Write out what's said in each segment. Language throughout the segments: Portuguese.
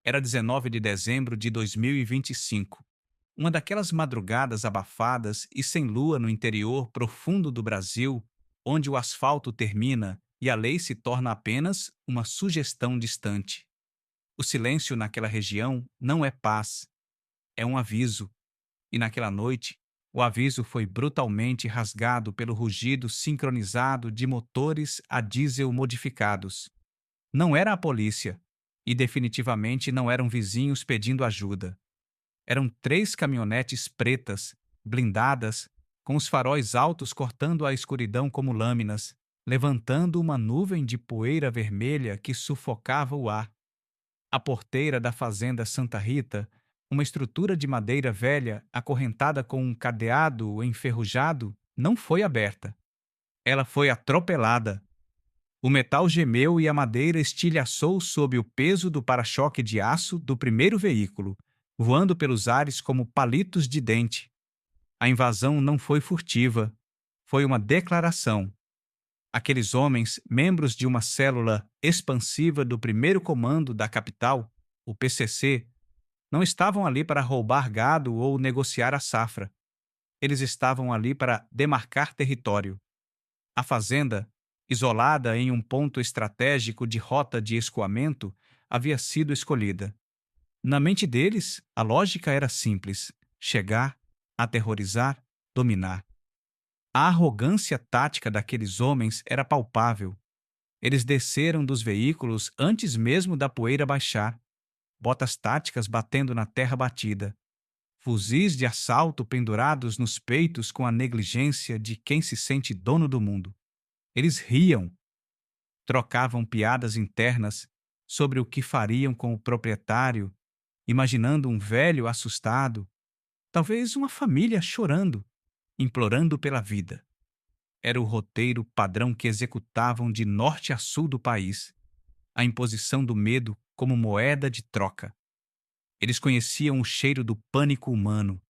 Era 19 de dezembro de 2025. Uma daquelas madrugadas abafadas e sem lua no interior profundo do Brasil, onde o asfalto termina e a lei se torna apenas uma sugestão distante. O silêncio naquela região não é paz, é um aviso. E naquela noite, o aviso foi brutalmente rasgado pelo rugido sincronizado de motores a diesel modificados. Não era a polícia, e definitivamente não eram vizinhos pedindo ajuda. Eram três caminhonetes pretas, blindadas, com os faróis altos cortando a escuridão como lâminas, levantando uma nuvem de poeira vermelha que sufocava o ar. A porteira da fazenda Santa Rita, uma estrutura de madeira velha acorrentada com um cadeado enferrujado, não foi aberta. Ela foi atropelada. O metal gemeu e a madeira estilhaçou sob o peso do para-choque de aço do primeiro veículo, voando pelos ares como palitos de dente. A invasão não foi furtiva. Foi uma declaração. Aqueles homens, membros de uma célula expansiva do primeiro comando da capital, o PCC, não estavam ali para roubar gado ou negociar a safra. Eles estavam ali para demarcar território. A fazenda, isolada em um ponto estratégico de rota de escoamento, havia sido escolhida. Na mente deles, a lógica era simples: chegar, aterrorizar, dominar. A arrogância tática daqueles homens era palpável. Eles desceram dos veículos antes mesmo da poeira baixar, botas táticas batendo na terra batida, fuzis de assalto pendurados nos peitos com a negligência de quem se sente dono do mundo. Eles riam, trocavam piadas internas sobre o que fariam com o proprietário, imaginando um velho assustado, talvez uma família chorando, implorando pela vida. Era o roteiro padrão que executavam de norte a sul do país, a imposição do medo como moeda de troca. Eles conheciam o cheiro do pânico humano,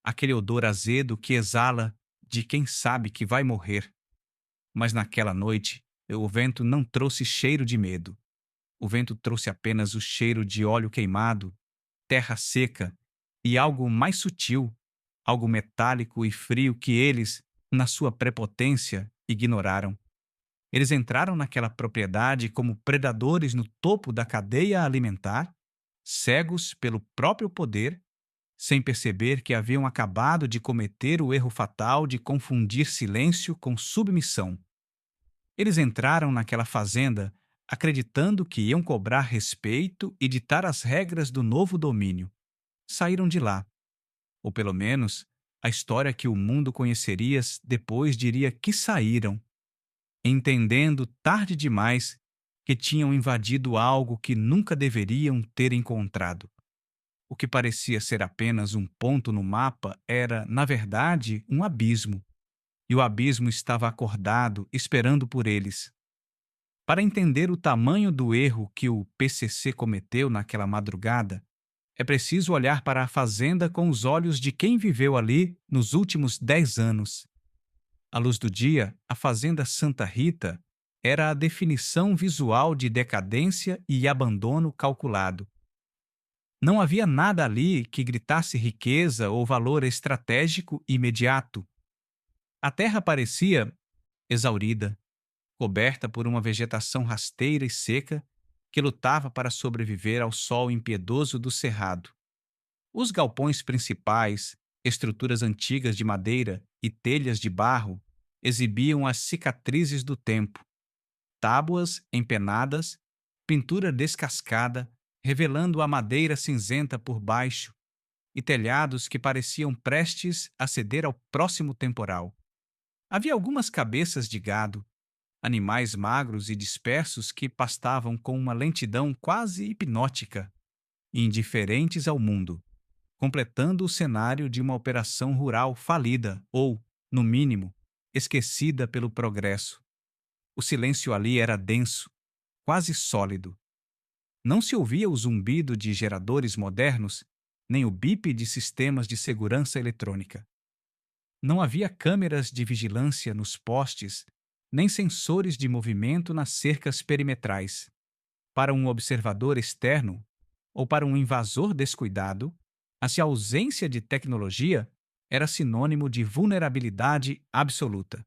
aquele odor azedo que exala de quem sabe que vai morrer. Mas naquela noite, o vento não trouxe cheiro de medo. O vento trouxe apenas o cheiro de óleo queimado, terra seca e algo mais sutil, algo metálico e frio que eles, na sua prepotência, ignoraram. Eles entraram naquela propriedade como predadores no topo da cadeia alimentar, cegos pelo próprio poder, sem perceber que haviam acabado de cometer o erro fatal de confundir silêncio com submissão. Eles entraram naquela fazenda acreditando que iam cobrar respeito e ditar as regras do novo domínio. Saíram de lá. Ou pelo menos, a história que o mundo conheceria depois diria que saíram, entendendo tarde demais que tinham invadido algo que nunca deveriam ter encontrado. O que parecia ser apenas um ponto no mapa era, na verdade, um abismo. E o abismo estava acordado, esperando por eles. Para entender o tamanho do erro que o PCC cometeu naquela madrugada, é preciso olhar para a fazenda com os olhos de quem viveu ali nos últimos 10 anos. À luz do dia, a fazenda Santa Rita era a definição visual de decadência e abandono calculado. Não havia nada ali que gritasse riqueza ou valor estratégico imediato. A terra parecia exaurida, coberta por uma vegetação rasteira e seca que lutava para sobreviver ao sol impiedoso do cerrado. Os galpões principais, estruturas antigas de madeira e telhas de barro, exibiam as cicatrizes do tempo. Tábuas empenadas, pintura descascada, revelando a madeira cinzenta por baixo, e telhados que pareciam prestes a ceder ao próximo temporal. Havia algumas cabeças de gado, animais magros e dispersos que pastavam com uma lentidão quase hipnótica, indiferentes ao mundo, completando o cenário de uma operação rural falida ou, no mínimo, esquecida pelo progresso. O silêncio ali era denso, quase sólido. Não se ouvia o zumbido de geradores modernos, nem o bip de sistemas de segurança eletrônica. Não havia câmeras de vigilância nos postes, nem sensores de movimento nas cercas perimetrais. Para um observador externo, ou para um invasor descuidado, a ausência de tecnologia era sinônimo de vulnerabilidade absoluta.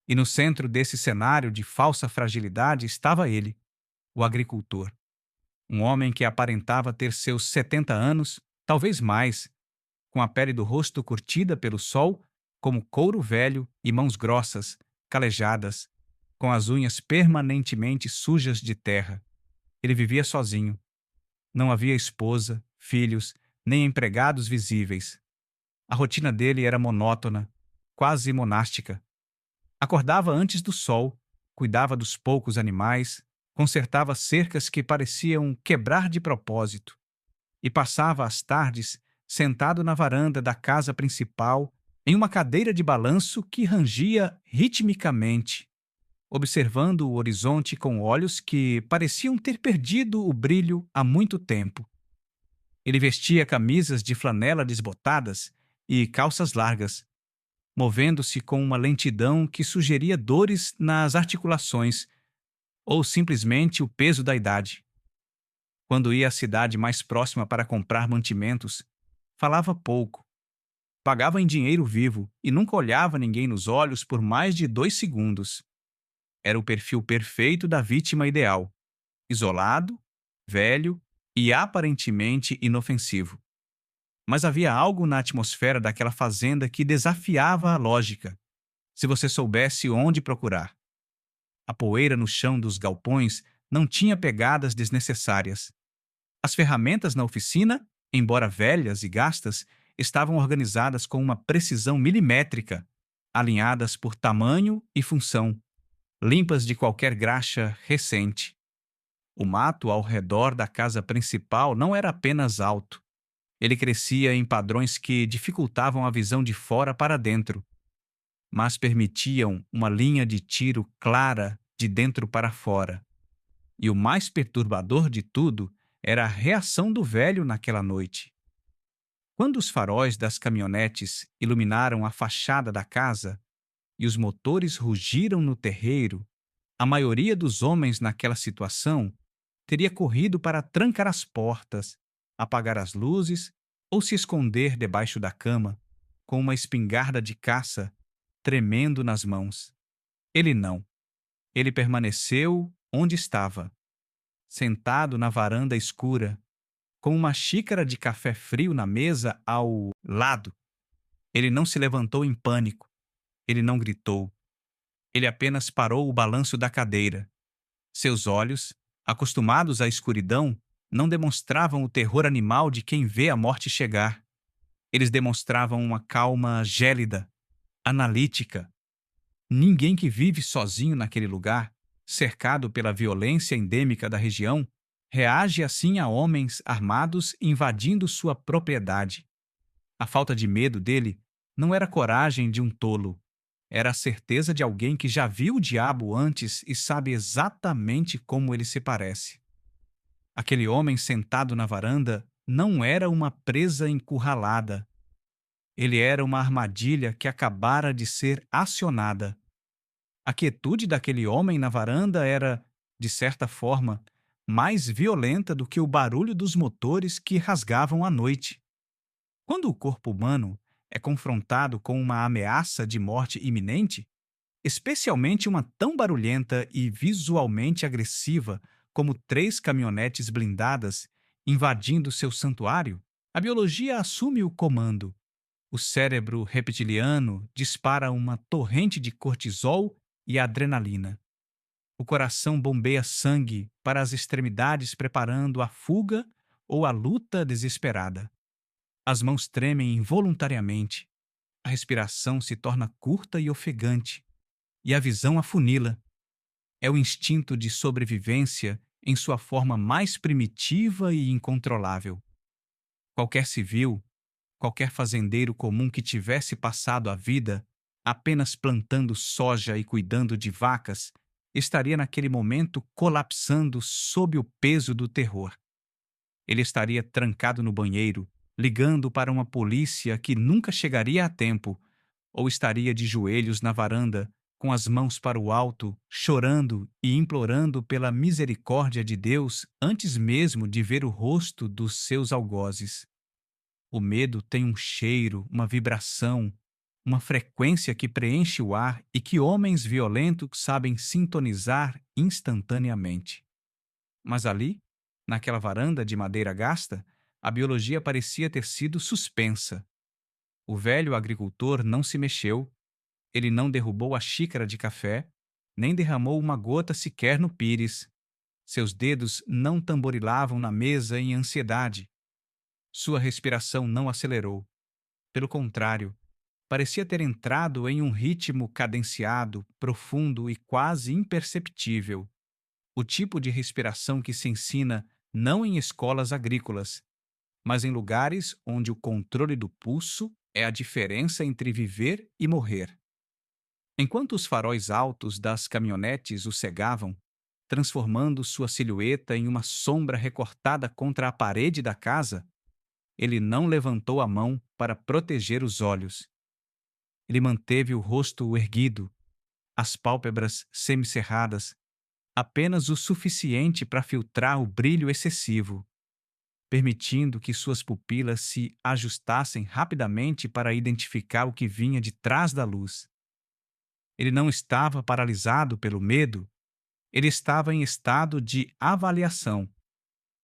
E no centro desse cenário de falsa fragilidade estava ele, o agricultor. Um homem que aparentava ter seus 70 anos, talvez mais, com a pele do rosto curtida pelo sol, como couro velho e mãos grossas, calejadas, com as unhas permanentemente sujas de terra. Ele vivia sozinho. Não havia esposa, filhos, nem empregados visíveis. A rotina dele era monótona, quase monástica. Acordava antes do sol, cuidava dos poucos animais, consertava cercas que pareciam quebrar de propósito, e passava as tardes sentado na varanda da casa principal, em uma cadeira de balanço que rangia ritmicamente, observando o horizonte com olhos que pareciam ter perdido o brilho há muito tempo. Ele vestia camisas de flanela desbotadas e calças largas, movendo-se com uma lentidão que sugeria dores nas articulações ou simplesmente o peso da idade. Quando ia à cidade mais próxima para comprar mantimentos, falava pouco, pagava em dinheiro vivo e nunca olhava ninguém nos olhos por mais de 2 segundos. Era o perfil perfeito da vítima ideal: isolado, velho e aparentemente inofensivo. Mas havia algo na atmosfera daquela fazenda que desafiava a lógica, se você soubesse onde procurar. A poeira no chão dos galpões não tinha pegadas desnecessárias. As ferramentas na oficina, embora velhas e gastas, estavam organizadas com uma precisão milimétrica, alinhadas por tamanho e função, limpas de qualquer graxa recente. O mato ao redor da casa principal não era apenas alto. Ele crescia em padrões que dificultavam a visão de fora para dentro, mas permitiam uma linha de tiro clara de dentro para fora. E o mais perturbador de tudo era a reação do velho naquela noite. Quando os faróis das caminhonetes iluminaram a fachada da casa e os motores rugiram no terreiro, a maioria dos homens naquela situação teria corrido para trancar as portas, apagar as luzes ou se esconder debaixo da cama, com uma espingarda de caça tremendo nas mãos. Ele não. Ele permaneceu onde estava, sentado na varanda escura, com uma xícara de café frio na mesa ao lado. Ele não se levantou em pânico. Ele não gritou. Ele apenas parou o balanço da cadeira. Seus olhos, acostumados à escuridão, não demonstravam o terror animal de quem vê a morte chegar. Eles demonstravam uma calma gélida, analítica. Ninguém que vive sozinho naquele lugar, cercado pela violência endêmica da região, reage assim a homens armados invadindo sua propriedade. A falta de medo dele não era a coragem de um tolo, era a certeza de alguém que já viu o diabo antes e sabe exatamente como ele se parece. Aquele homem sentado na varanda não era uma presa encurralada. Ele era uma armadilha que acabara de ser acionada. A quietude daquele homem na varanda era, de certa forma, mais violenta do que o barulho dos motores que rasgavam a noite. Quando o corpo humano é confrontado com uma ameaça de morte iminente, especialmente uma tão barulhenta e visualmente agressiva como 3 caminhonetes blindadas invadindo seu santuário, a biologia assume o comando. O cérebro reptiliano dispara uma torrente de cortisol e adrenalina. O coração bombeia sangue para as extremidades, preparando a fuga ou a luta desesperada. As mãos tremem involuntariamente. A respiração se torna curta e ofegante, e a visão afunila. É o instinto de sobrevivência em sua forma mais primitiva e incontrolável. Qualquer civil, qualquer fazendeiro comum que tivesse passado a vida apenas plantando soja e cuidando de vacas, estaria naquele momento colapsando sob o peso do terror. Ele estaria trancado no banheiro, ligando para uma polícia que nunca chegaria a tempo, ou estaria de joelhos na varanda, com as mãos para o alto, chorando e implorando pela misericórdia de Deus antes mesmo de ver o rosto dos seus algozes. O medo tem um cheiro, uma vibração, uma frequência que preenche o ar e que homens violentos sabem sintonizar instantaneamente. Mas ali, naquela varanda de madeira gasta, a biologia parecia ter sido suspensa. O velho agricultor não se mexeu, ele não derrubou a xícara de café, nem derramou uma gota sequer no pires. Seus dedos não tamborilavam na mesa em ansiedade. Sua respiração não acelerou. Pelo contrário, parecia ter entrado em um ritmo cadenciado, profundo e quase imperceptível. O tipo de respiração que se ensina não em escolas agrícolas, mas em lugares onde o controle do pulso é a diferença entre viver e morrer. Enquanto os faróis altos das caminhonetes o cegavam, transformando sua silhueta em uma sombra recortada contra a parede da casa, ele não levantou a mão para proteger os olhos. Ele manteve o rosto erguido, as pálpebras semicerradas, apenas o suficiente para filtrar o brilho excessivo, permitindo que suas pupilas se ajustassem rapidamente para identificar o que vinha de trás da luz. Ele não estava paralisado pelo medo, ele estava em estado de avaliação.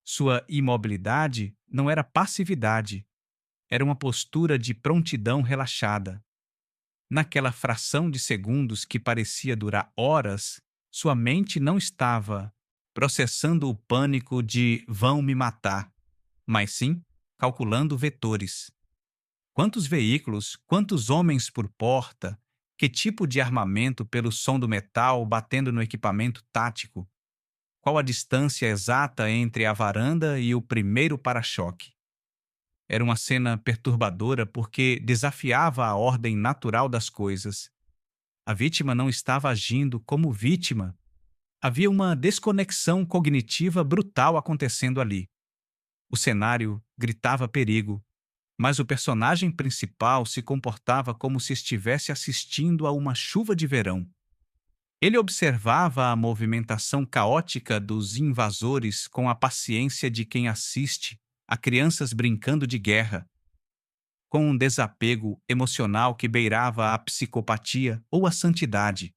Sua imobilidade não era passividade, era uma postura de prontidão relaxada. Naquela fração de segundos que parecia durar horas, sua mente não estava processando o pânico de vão me matar, mas sim calculando vetores. Quantos veículos, quantos homens por porta, que tipo de armamento pelo som do metal batendo no equipamento tático? Qual a distância exata entre a varanda e o primeiro para-choque? Era uma cena perturbadora porque desafiava a ordem natural das coisas. A vítima não estava agindo como vítima. Havia uma desconexão cognitiva brutal acontecendo ali. O cenário gritava perigo, mas o personagem principal se comportava como se estivesse assistindo a uma chuva de verão. Ele observava a movimentação caótica dos invasores com a paciência de quem assiste a crianças brincando de guerra, com um desapego emocional que beirava a psicopatia ou a santidade.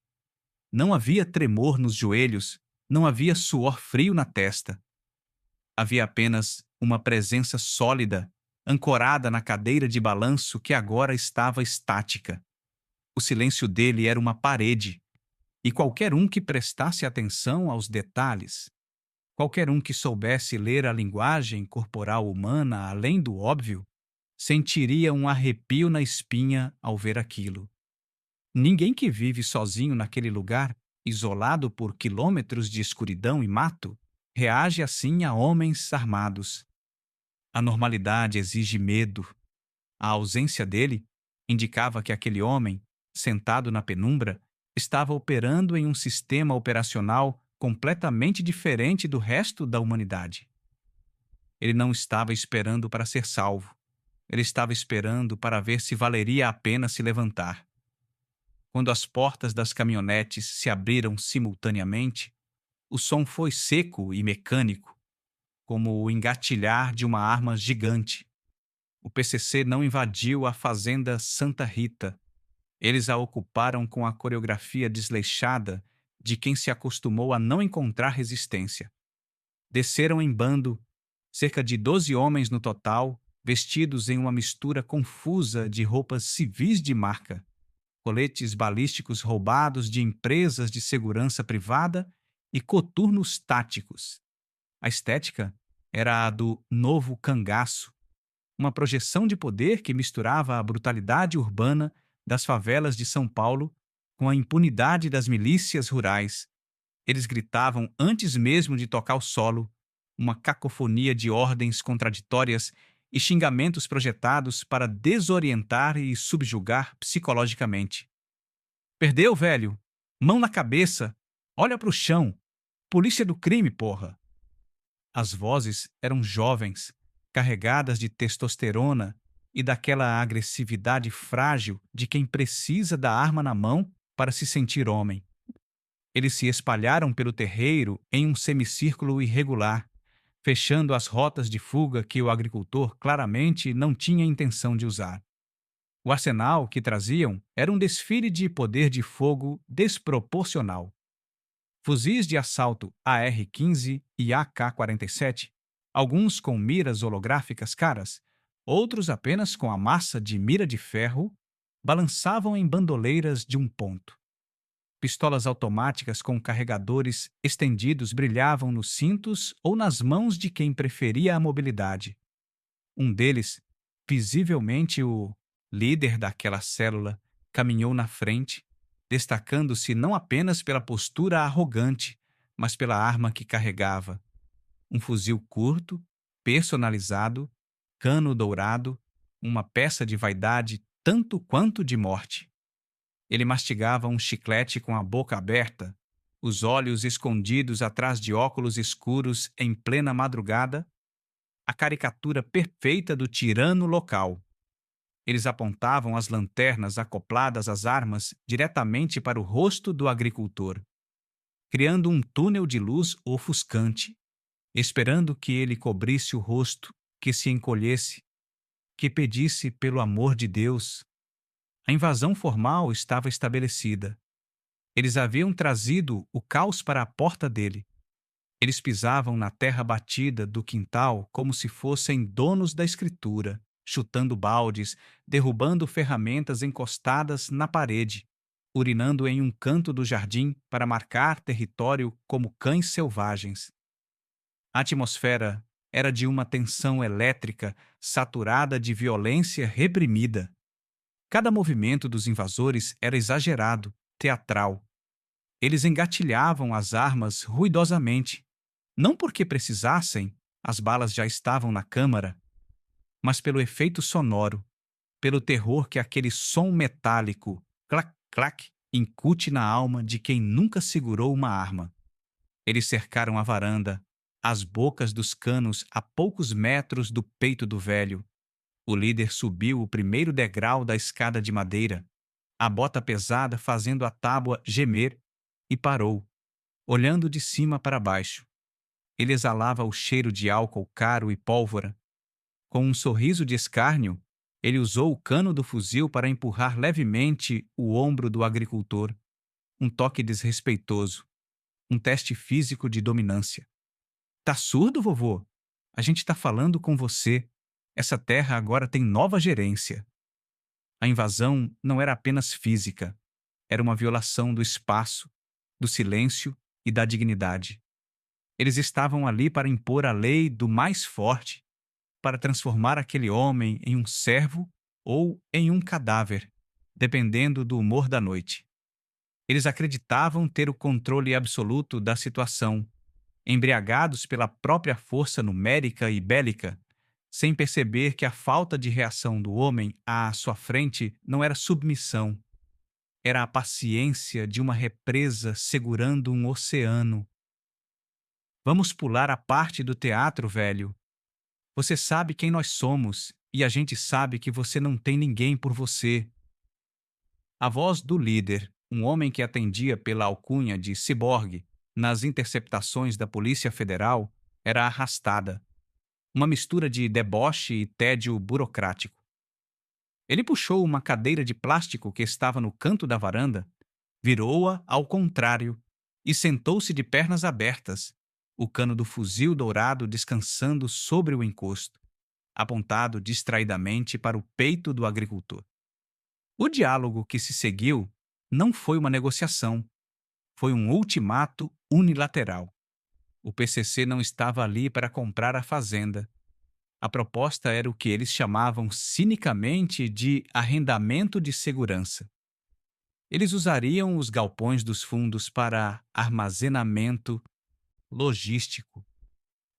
Não havia tremor nos joelhos, não havia suor frio na testa. Havia apenas uma presença sólida, ancorada na cadeira de balanço que agora estava estática. O silêncio dele era uma parede, e qualquer um que prestasse atenção aos detalhes, qualquer um que soubesse ler a linguagem corporal humana além do óbvio, sentiria um arrepio na espinha ao ver aquilo. Ninguém que vive sozinho naquele lugar, isolado por quilômetros de escuridão e mato, reage assim a homens armados. A normalidade exige medo. A ausência dele indicava que aquele homem, sentado na penumbra, estava operando em um sistema operacional completamente diferente do resto da humanidade. Ele não estava esperando para ser salvo. Ele estava esperando para ver se valeria a pena se levantar. Quando as portas das caminhonetes se abriram simultaneamente, o som foi seco e mecânico, como o engatilhar de uma arma gigante. O PCC não invadiu a fazenda Santa Rita. Eles a ocuparam com a coreografia desleixada de quem se acostumou a não encontrar resistência. Desceram em bando, cerca de 12 homens no total, vestidos em uma mistura confusa de roupas civis de marca, coletes balísticos roubados de empresas de segurança privada e coturnos táticos. A estética era a do novo cangaço, uma projeção de poder que misturava a brutalidade urbana das favelas de São Paulo com a impunidade das milícias rurais. Eles gritavam antes mesmo de tocar o solo, uma cacofonia de ordens contraditórias e xingamentos projetados para desorientar e subjugar psicologicamente. Perdeu, velho? Mão na cabeça! Olha pro chão! Polícia do crime, porra! As vozes eram jovens, carregadas de testosterona e daquela agressividade frágil de quem precisa da arma na mão para se sentir homem. Eles se espalharam pelo terreiro em um semicírculo irregular, fechando as rotas de fuga que o agricultor claramente não tinha intenção de usar. O arsenal que traziam era um desfile de poder de fogo desproporcional. Fuzis de assalto AR-15 e AK-47, alguns com miras holográficas caras, outros apenas com a massa de mira de ferro, balançavam em bandoleiras de um ponto. Pistolas automáticas com carregadores estendidos brilhavam nos cintos ou nas mãos de quem preferia a mobilidade. Um deles, visivelmente o líder daquela célula, caminhou na frente, destacando-se não apenas pela postura arrogante, mas pela arma que carregava. Um fuzil curto, personalizado, cano dourado, uma peça de vaidade tanto quanto de morte. Ele mastigava um chiclete com a boca aberta, os olhos escondidos atrás de óculos escuros em plena madrugada, a caricatura perfeita do tirano local. Eles apontavam as lanternas acopladas às armas diretamente para o rosto do agricultor, criando um túnel de luz ofuscante, esperando que ele cobrisse o rosto, que se encolhesse, que pedisse pelo amor de Deus. A invasão formal estava estabelecida. Eles haviam trazido o caos para a porta dele. Eles pisavam na terra batida do quintal como se fossem donos da escritura, chutando baldes, derrubando ferramentas encostadas na parede, urinando em um canto do jardim para marcar território como cães selvagens. A atmosfera era de uma tensão elétrica saturada de violência reprimida. Cada movimento dos invasores era exagerado, teatral. Eles engatilhavam as armas ruidosamente, não porque precisassem, as balas já estavam na câmara, mas pelo efeito sonoro, pelo terror que aquele som metálico, clac-clac, incute na alma de quem nunca segurou uma arma. Eles cercaram a varanda, as bocas dos canos a poucos metros do peito do velho. O líder subiu o primeiro degrau da escada de madeira, a bota pesada fazendo a tábua gemer, e parou, olhando de cima para baixo. Ele exalava o cheiro de álcool caro e pólvora. Com um sorriso de escárnio, ele usou o cano do fuzil para empurrar levemente o ombro do agricultor. Um toque desrespeitoso. Um teste físico de dominância. Tá surdo, vovô? A gente tá falando com você. Essa terra agora tem nova gerência. A invasão não era apenas física. Era uma violação do espaço, do silêncio e da dignidade. Eles estavam ali para impor a lei do mais forte, para transformar aquele homem em um servo ou em um cadáver, dependendo do humor da noite. Eles acreditavam ter o controle absoluto da situação, embriagados pela própria força numérica e bélica, sem perceber que a falta de reação do homem à sua frente não era submissão, era a paciência de uma represa segurando um oceano. Vamos pular a parte do teatro, velho. Você sabe quem nós somos e a gente sabe que você não tem ninguém por você. A voz do líder, um homem que atendia pela alcunha de ciborgue nas interceptações da Polícia Federal, era arrastada. Uma mistura de deboche e tédio burocrático. Ele puxou uma cadeira de plástico que estava no canto da varanda, virou-a ao contrário e sentou-se de pernas abertas, o cano do fuzil dourado descansando sobre o encosto, apontado distraidamente para o peito do agricultor. O diálogo que se seguiu não foi uma negociação, foi um ultimato unilateral. O PCC não estava ali para comprar a fazenda. A proposta era o que eles chamavam cinicamente de arrendamento de segurança. Eles usariam os galpões dos fundos para armazenamento logístico,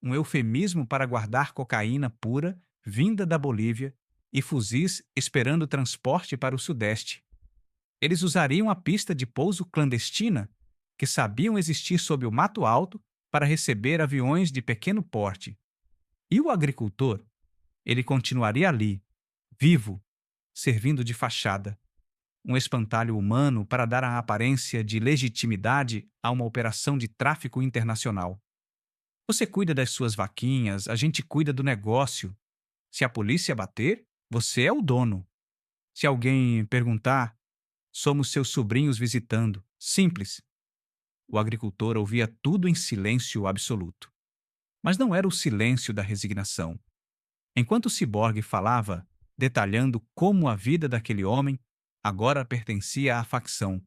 um eufemismo para guardar cocaína pura vinda da Bolívia e fuzis esperando transporte para o Sudeste. Eles usariam a pista de pouso clandestina, que sabiam existir sob o Mato Alto, para receber aviões de pequeno porte. E o agricultor? Ele continuaria ali, vivo, servindo de fachada. um espantalho humano para dar a aparência de legitimidade a uma operação de tráfico internacional. Você cuida das suas vaquinhas, a gente cuida do negócio. Se a polícia bater, você é o dono. Se alguém perguntar, somos seus sobrinhos visitando. Simples. O agricultor ouvia tudo em silêncio absoluto. Mas não era o silêncio da resignação. Enquanto o ciborgue falava, detalhando como a vida daquele homem agora pertencia à facção,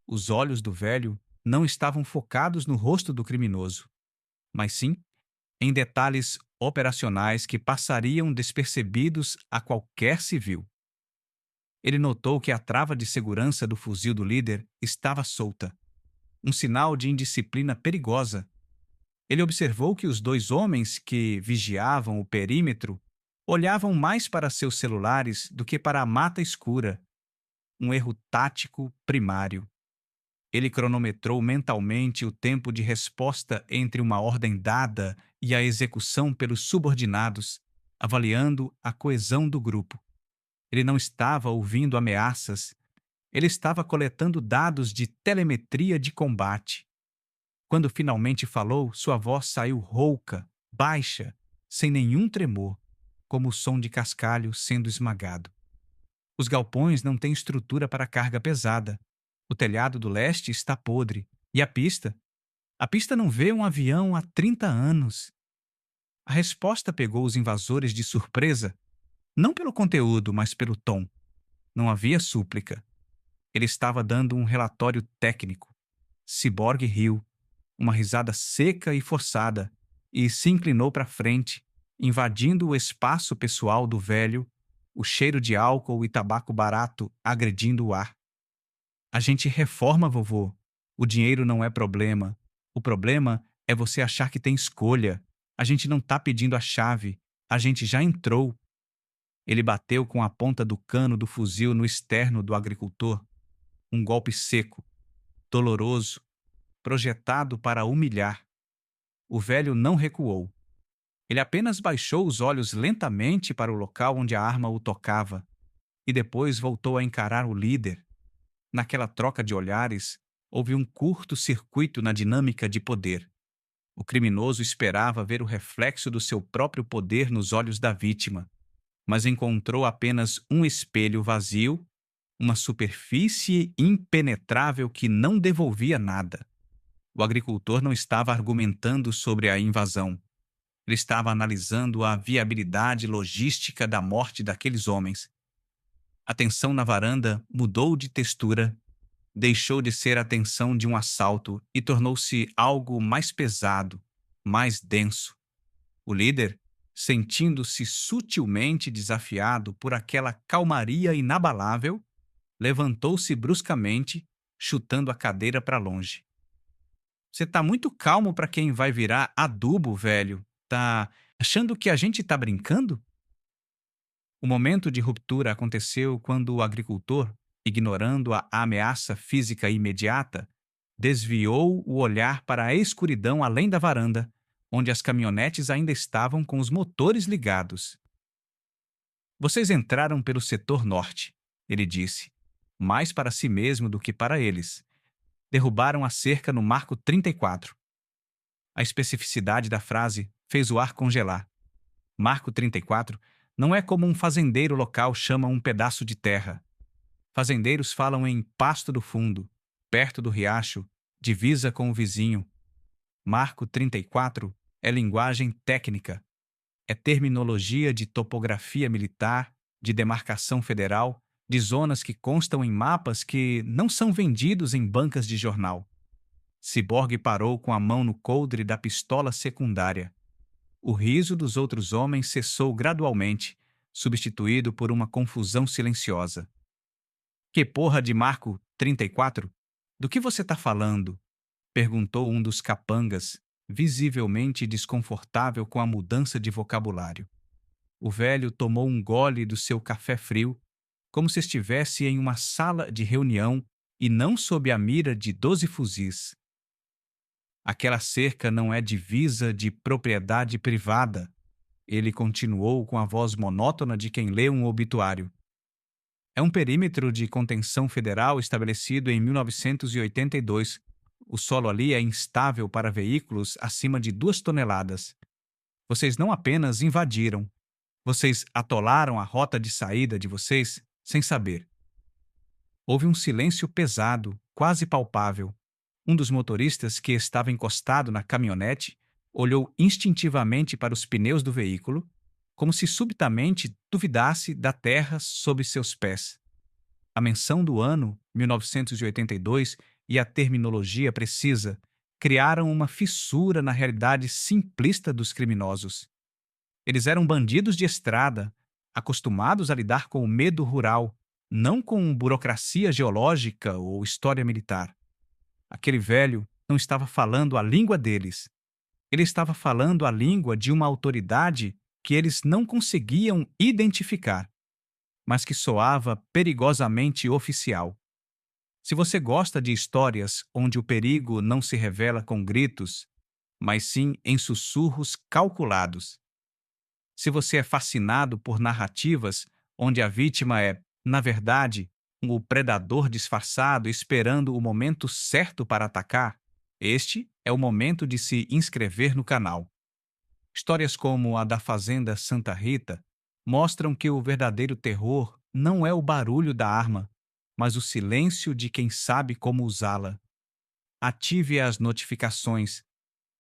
os olhos do velho não estavam focados no rosto do criminoso, mas sim em detalhes operacionais que passariam despercebidos a qualquer civil. Ele notou que a trava de segurança do fuzil do líder estava solta, um sinal de indisciplina perigosa. Ele observou que os dois homens que vigiavam o perímetro olhavam mais para seus celulares do que para a mata escura, um erro tático primário. Ele cronometrou mentalmente o tempo de resposta entre uma ordem dada e a execução pelos subordinados, avaliando a coesão do grupo. Ele não estava ouvindo ameaças, ele estava coletando dados de telemetria de combate. Quando finalmente falou, sua voz saiu rouca, baixa, sem nenhum tremor, como o som de cascalho sendo esmagado. Os galpões não têm estrutura para carga pesada. O telhado do leste está podre. E a pista? A pista não vê um avião há 30 anos. A resposta pegou os invasores de surpresa, não pelo conteúdo, mas pelo tom. Não havia súplica. Ele estava dando um relatório técnico. Ciborgue riu, uma risada seca e forçada, e se inclinou para frente, invadindo o espaço pessoal do velho, o cheiro de álcool e tabaco barato agredindo o ar. A gente reforma, vovô. O dinheiro não é problema. O problema é você achar que tem escolha. A gente não tá pedindo a chave. A gente já entrou. Ele bateu com a ponta do cano do fuzil no externo do agricultor. Um golpe seco, doloroso, projetado para humilhar. O velho não recuou. Ele apenas baixou os olhos lentamente para o local onde a arma o tocava e depois voltou a encarar o líder. Naquela troca de olhares, houve um curto-circuito na dinâmica de poder. O criminoso esperava ver o reflexo do seu próprio poder nos olhos da vítima, mas encontrou apenas um espelho vazio, uma superfície impenetrável que não devolvia nada. O agricultor não estava argumentando sobre a invasão. Ele estava analisando a viabilidade logística da morte daqueles homens. A tensão na varanda mudou de textura, deixou de ser a tensão de um assalto e tornou-se algo mais pesado, mais denso. O líder, sentindo-se sutilmente desafiado por aquela calmaria inabalável, levantou-se bruscamente, chutando a cadeira para longe. Você tá muito calmo para quem vai virar adubo, velho. Tá achando que a gente tá brincando? O momento de ruptura aconteceu quando o agricultor, ignorando a ameaça física imediata, desviou o olhar para a escuridão além da varanda, onde as caminhonetes ainda estavam com os motores ligados. Vocês entraram pelo setor norte, ele disse, mais para si mesmo do que para eles. Derrubaram a cerca no Marco 34. A especificidade da frase fez o ar congelar. Marco 34 não é como um fazendeiro local chama um pedaço de terra. Fazendeiros falam em Pasto do Fundo, perto do riacho, divisa com o vizinho. Marco 34 é linguagem técnica. É terminologia de topografia militar, de demarcação federal, de zonas que constam em mapas que não são vendidos em bancas de jornal. Ciborgue parou com a mão no coldre da pistola secundária. O riso dos outros homens cessou gradualmente, substituído por uma confusão silenciosa. Que porra de Marco 34? Do que você tá falando? Perguntou um dos capangas, visivelmente desconfortável com a mudança de vocabulário. O velho tomou um gole do seu café frio, como se estivesse em uma sala de reunião e não sob a mira de 12 fuzis. Aquela cerca não é divisa de propriedade privada, ele continuou com a voz monótona de quem lê um obituário. É um perímetro de contenção federal estabelecido em 1982. O solo ali é instável para veículos acima de 2 toneladas. Vocês não apenas invadiram, vocês atolaram a rota de saída de vocês sem saber. Houve um silêncio pesado, quase palpável. Um dos motoristas, que estava encostado na caminhonete, olhou instintivamente para os pneus do veículo, como se subitamente duvidasse da terra sob seus pés. A menção do ano 1982 e a terminologia precisa criaram uma fissura na realidade simplista dos criminosos. Eles eram bandidos de estrada, acostumados a lidar com o medo rural, não com burocracia geológica ou história militar. Aquele velho não estava falando a língua deles. Ele estava falando a língua de uma autoridade que eles não conseguiam identificar, mas que soava perigosamente oficial. Se você gosta de histórias onde o perigo não se revela com gritos, mas sim em sussurros calculados, se você é fascinado por narrativas onde a vítima é, na verdade, o predador disfarçado esperando o momento certo para atacar, este é o momento de se inscrever no canal. Histórias como a da Fazenda Santa Rita mostram que o verdadeiro terror não é o barulho da arma, mas o silêncio de quem sabe como usá-la. Ative as notificações,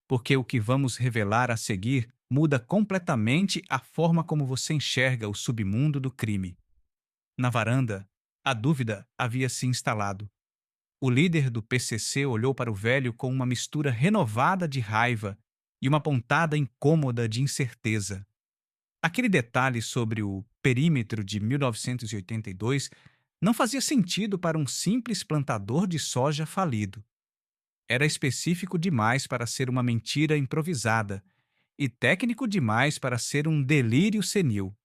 porque o que vamos revelar a seguir muda completamente a forma como você enxerga o submundo do crime. Na varanda, a dúvida havia se instalado. O líder do PCC olhou para o velho com uma mistura renovada de raiva e uma pontada incômoda de incerteza. Aquele detalhe sobre o perímetro de 1982 não fazia sentido para um simples plantador de soja falido. Era específico demais para ser uma mentira improvisada e técnico demais para ser um delírio senil.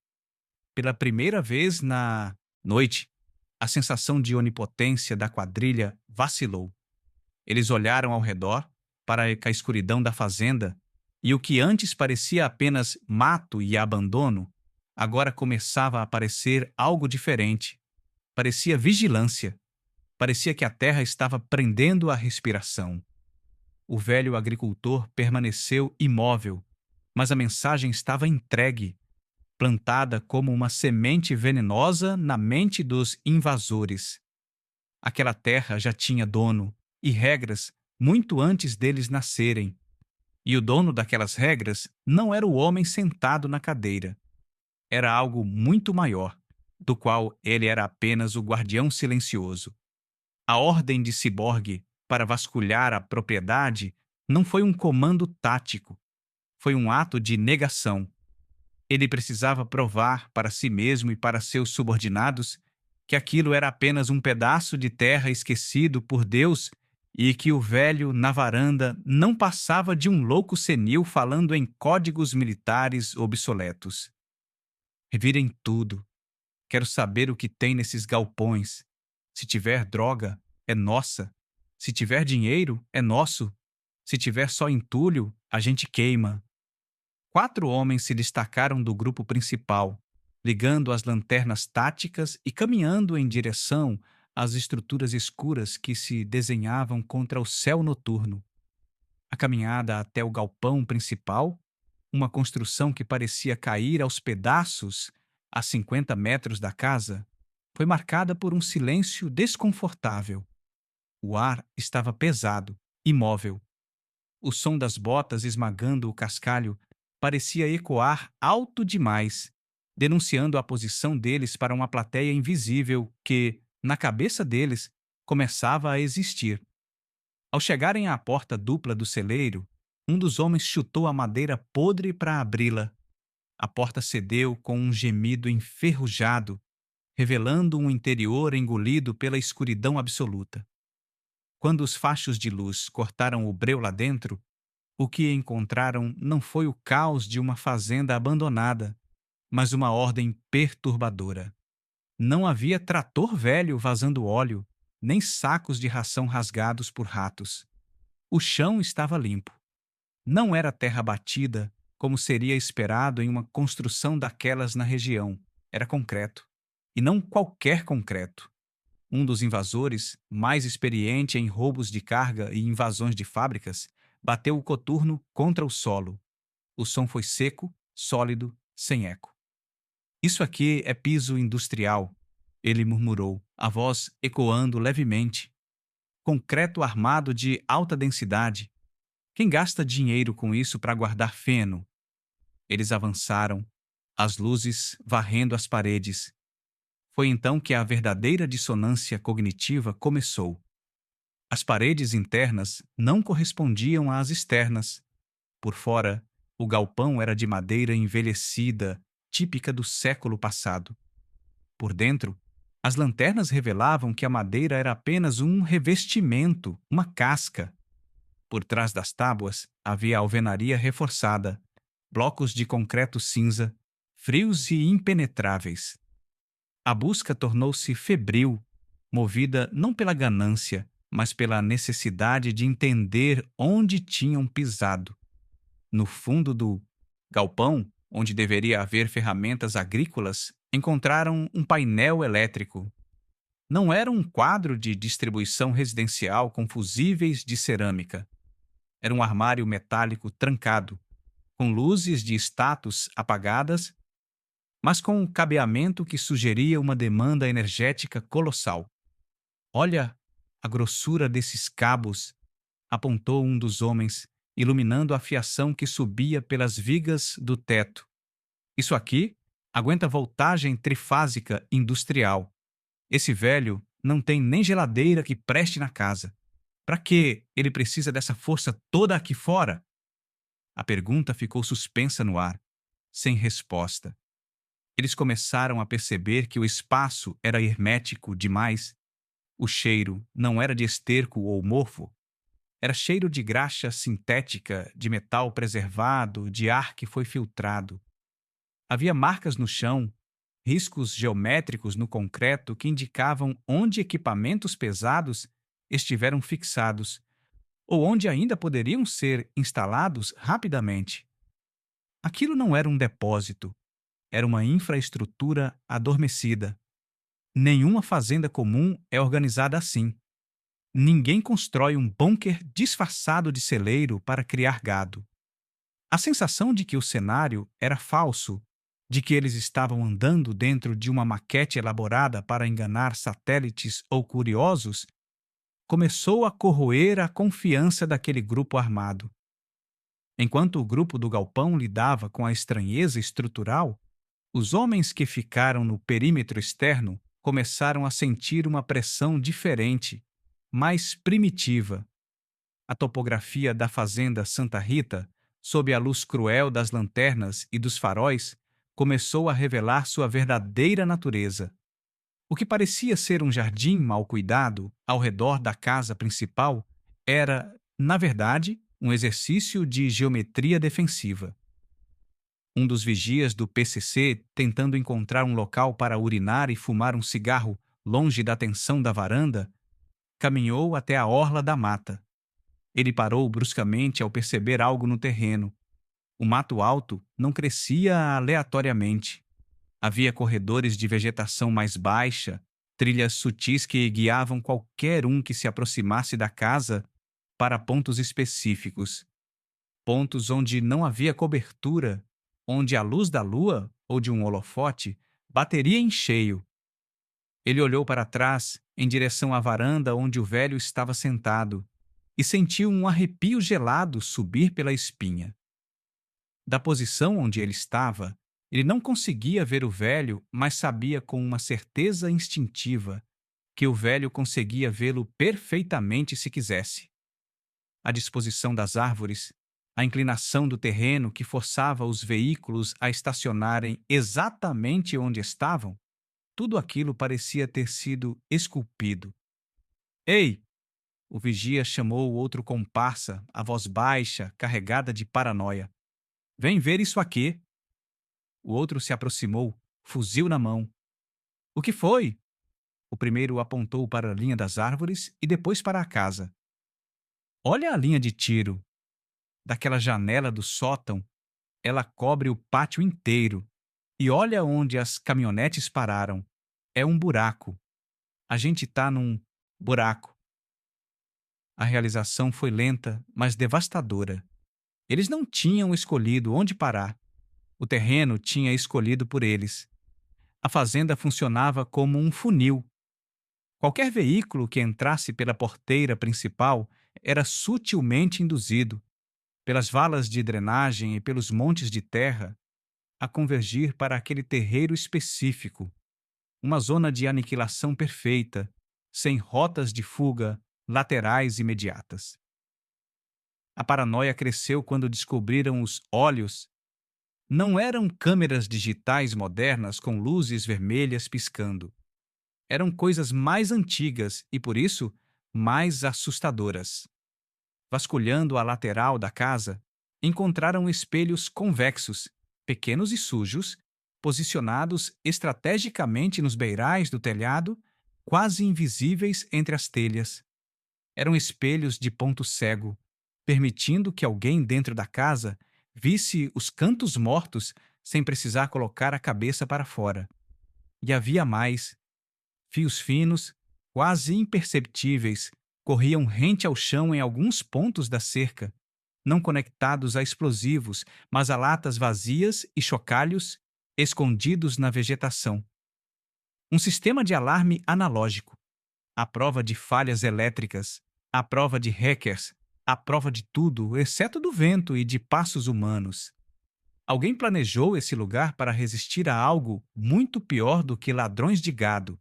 Pela primeira vez na noite, a sensação de onipotência da quadrilha vacilou. Eles olharam ao redor para a escuridão da fazenda e o que antes parecia apenas mato e abandono, agora começava a parecer algo diferente. Parecia vigilância. Parecia que a terra estava prendendo a respiração. O velho agricultor permaneceu imóvel, mas a mensagem estava entregue, plantada como uma semente venenosa na mente dos invasores. Aquela terra já tinha dono e regras muito antes deles nascerem. E o dono daquelas regras não era o homem sentado na cadeira. Era algo muito maior, do qual ele era apenas o guardião silencioso. A ordem de Ciborgue para vasculhar a propriedade não foi um comando tático, foi um ato de negação. Ele precisava provar para si mesmo e para seus subordinados que aquilo era apenas um pedaço de terra esquecido por Deus e que o velho na varanda não passava de um louco senil falando em códigos militares obsoletos. Revirem tudo. Quero saber o que tem nesses galpões. Se tiver droga, é nossa. Se tiver dinheiro, é nosso. Se tiver só entulho, a gente queima. 4 homens se destacaram do grupo principal, ligando as lanternas táticas e caminhando em direção às estruturas escuras que se desenhavam contra o céu noturno. A caminhada até o galpão principal, uma construção que parecia cair aos pedaços a 50 metros da casa, foi marcada por um silêncio desconfortável. O ar estava pesado, imóvel. O som das botas esmagando o cascalho parecia ecoar alto demais, denunciando a posição deles para uma plateia invisível que, na cabeça deles, começava a existir. Ao chegarem à porta dupla do celeiro, um dos homens chutou a madeira podre para abri-la. A porta cedeu com um gemido enferrujado, revelando um interior engolido pela escuridão absoluta. Quando os fachos de luz cortaram o breu lá dentro, o que encontraram não foi o caos de uma fazenda abandonada, mas uma ordem perturbadora. Não havia trator velho vazando óleo, nem sacos de ração rasgados por ratos. O chão estava limpo. Não era terra batida, como seria esperado em uma construção daquelas na região. Era concreto. e não qualquer concreto. Um dos invasores, mais experiente em roubos de carga e invasões de fábricas, bateu o coturno contra o solo. O som foi seco, sólido, sem eco. Isso aqui é piso industrial, ele murmurou, a voz ecoando levemente. Concreto armado de alta densidade. Quem gasta dinheiro com isso para guardar feno? Eles avançaram, as luzes varrendo as paredes. Foi então que a verdadeira dissonância cognitiva começou. As paredes internas não correspondiam às externas. Por fora, o galpão era de madeira envelhecida, típica do século passado. Por dentro, as lanternas revelavam que a madeira era apenas um revestimento, uma casca. Por trás das tábuas havia alvenaria reforçada, blocos de concreto cinza, frios e impenetráveis. A busca tornou-se febril, movida não pela ganância, mas pela necessidade de entender onde tinham pisado. No fundo do galpão, onde deveria haver ferramentas agrícolas, encontraram um painel elétrico. Não era um quadro de distribuição residencial com fusíveis de cerâmica. Era um armário metálico trancado, com luzes de status apagadas, mas com um cabeamento que sugeria uma demanda energética colossal. Olha a grossura desses cabos, apontou um dos homens, iluminando a fiação que subia pelas vigas do teto. Isso aqui aguenta voltagem trifásica industrial. Esse velho não tem nem geladeira que preste na casa. Para que ele precisa dessa força toda aqui fora? A pergunta ficou suspensa no ar, sem resposta. Eles começaram a perceber que o espaço era hermético demais. O cheiro não era de esterco ou mofo. Era cheiro de graxa sintética, de metal preservado, de ar que foi filtrado. Havia marcas no chão, riscos geométricos no concreto que indicavam onde equipamentos pesados estiveram fixados ou onde ainda poderiam ser instalados rapidamente. Aquilo não era um depósito, era uma infraestrutura adormecida. Nenhuma fazenda comum é organizada assim. Ninguém constrói um bunker disfarçado de celeiro para criar gado. A sensação de que o cenário era falso, de que eles estavam andando dentro de uma maquete elaborada para enganar satélites ou curiosos, começou a corroer a confiança daquele grupo armado. Enquanto o grupo do galpão lidava com a estranheza estrutural, os homens que ficaram no perímetro externo começaram a sentir uma pressão diferente, mais primitiva. A topografia da fazenda Santa Rita, sob a luz cruel das lanternas e dos faróis, começou a revelar sua verdadeira natureza. O que parecia ser um jardim mal cuidado ao redor da casa principal era, na verdade, um exercício de geometria defensiva. Um dos vigias do PCC, tentando encontrar um local para urinar e fumar um cigarro longe da tensão da varanda, caminhou até a orla da mata. Ele parou bruscamente ao perceber algo no terreno. O mato alto não crescia aleatoriamente. Havia corredores de vegetação mais baixa, trilhas sutis que guiavam qualquer um que se aproximasse da casa para pontos específicos. Pontos onde não havia cobertura, onde a luz da lua ou de um holofote bateria em cheio. Ele olhou para trás, em direção à varanda onde o velho estava sentado, e sentiu um arrepio gelado subir pela espinha. Da posição onde ele estava, ele não conseguia ver o velho, mas sabia com uma certeza instintiva que o velho conseguia vê-lo perfeitamente se quisesse. A disposição das árvores, a inclinação do terreno que forçava os veículos a estacionarem exatamente onde estavam, tudo aquilo parecia ter sido esculpido. Ei! O vigia chamou o outro comparsa, a voz baixa, carregada de paranoia. Vem ver isso aqui. O outro se aproximou, fuzil na mão. O que foi? O primeiro apontou para a linha das árvores e depois para a casa. Olha a linha de tiro. Daquela janela do sótão, ela cobre o pátio inteiro. E olha onde as caminhonetes pararam. É um buraco. A gente tá num buraco. A realização foi lenta, mas devastadora. Eles não tinham escolhido onde parar. O terreno tinha escolhido por eles. A fazenda funcionava como um funil. Qualquer veículo que entrasse pela porteira principal era sutilmente induzido, pelas valas de drenagem e pelos montes de terra, a convergir para aquele terreiro específico, uma zona de aniquilação perfeita, sem rotas de fuga laterais imediatas. A paranoia cresceu quando descobriram os olhos. Não eram câmeras digitais modernas com luzes vermelhas piscando. Eram coisas mais antigas e, por isso, mais assustadoras. Vasculhando a lateral da casa, encontraram espelhos convexos, pequenos e sujos, posicionados estrategicamente nos beirais do telhado, quase invisíveis entre as telhas. Eram espelhos de ponto cego, permitindo que alguém dentro da casa visse os cantos mortos sem precisar colocar a cabeça para fora. E havia mais. Fios finos, quase imperceptíveis, corriam rente ao chão em alguns pontos da cerca, não conectados a explosivos, mas a latas vazias e chocalhos escondidos na vegetação. Um sistema de alarme analógico, à prova de falhas elétricas, à prova de hackers, à prova de tudo, exceto do vento e de passos humanos. Alguém planejou esse lugar para resistir a algo muito pior do que ladrões de gado.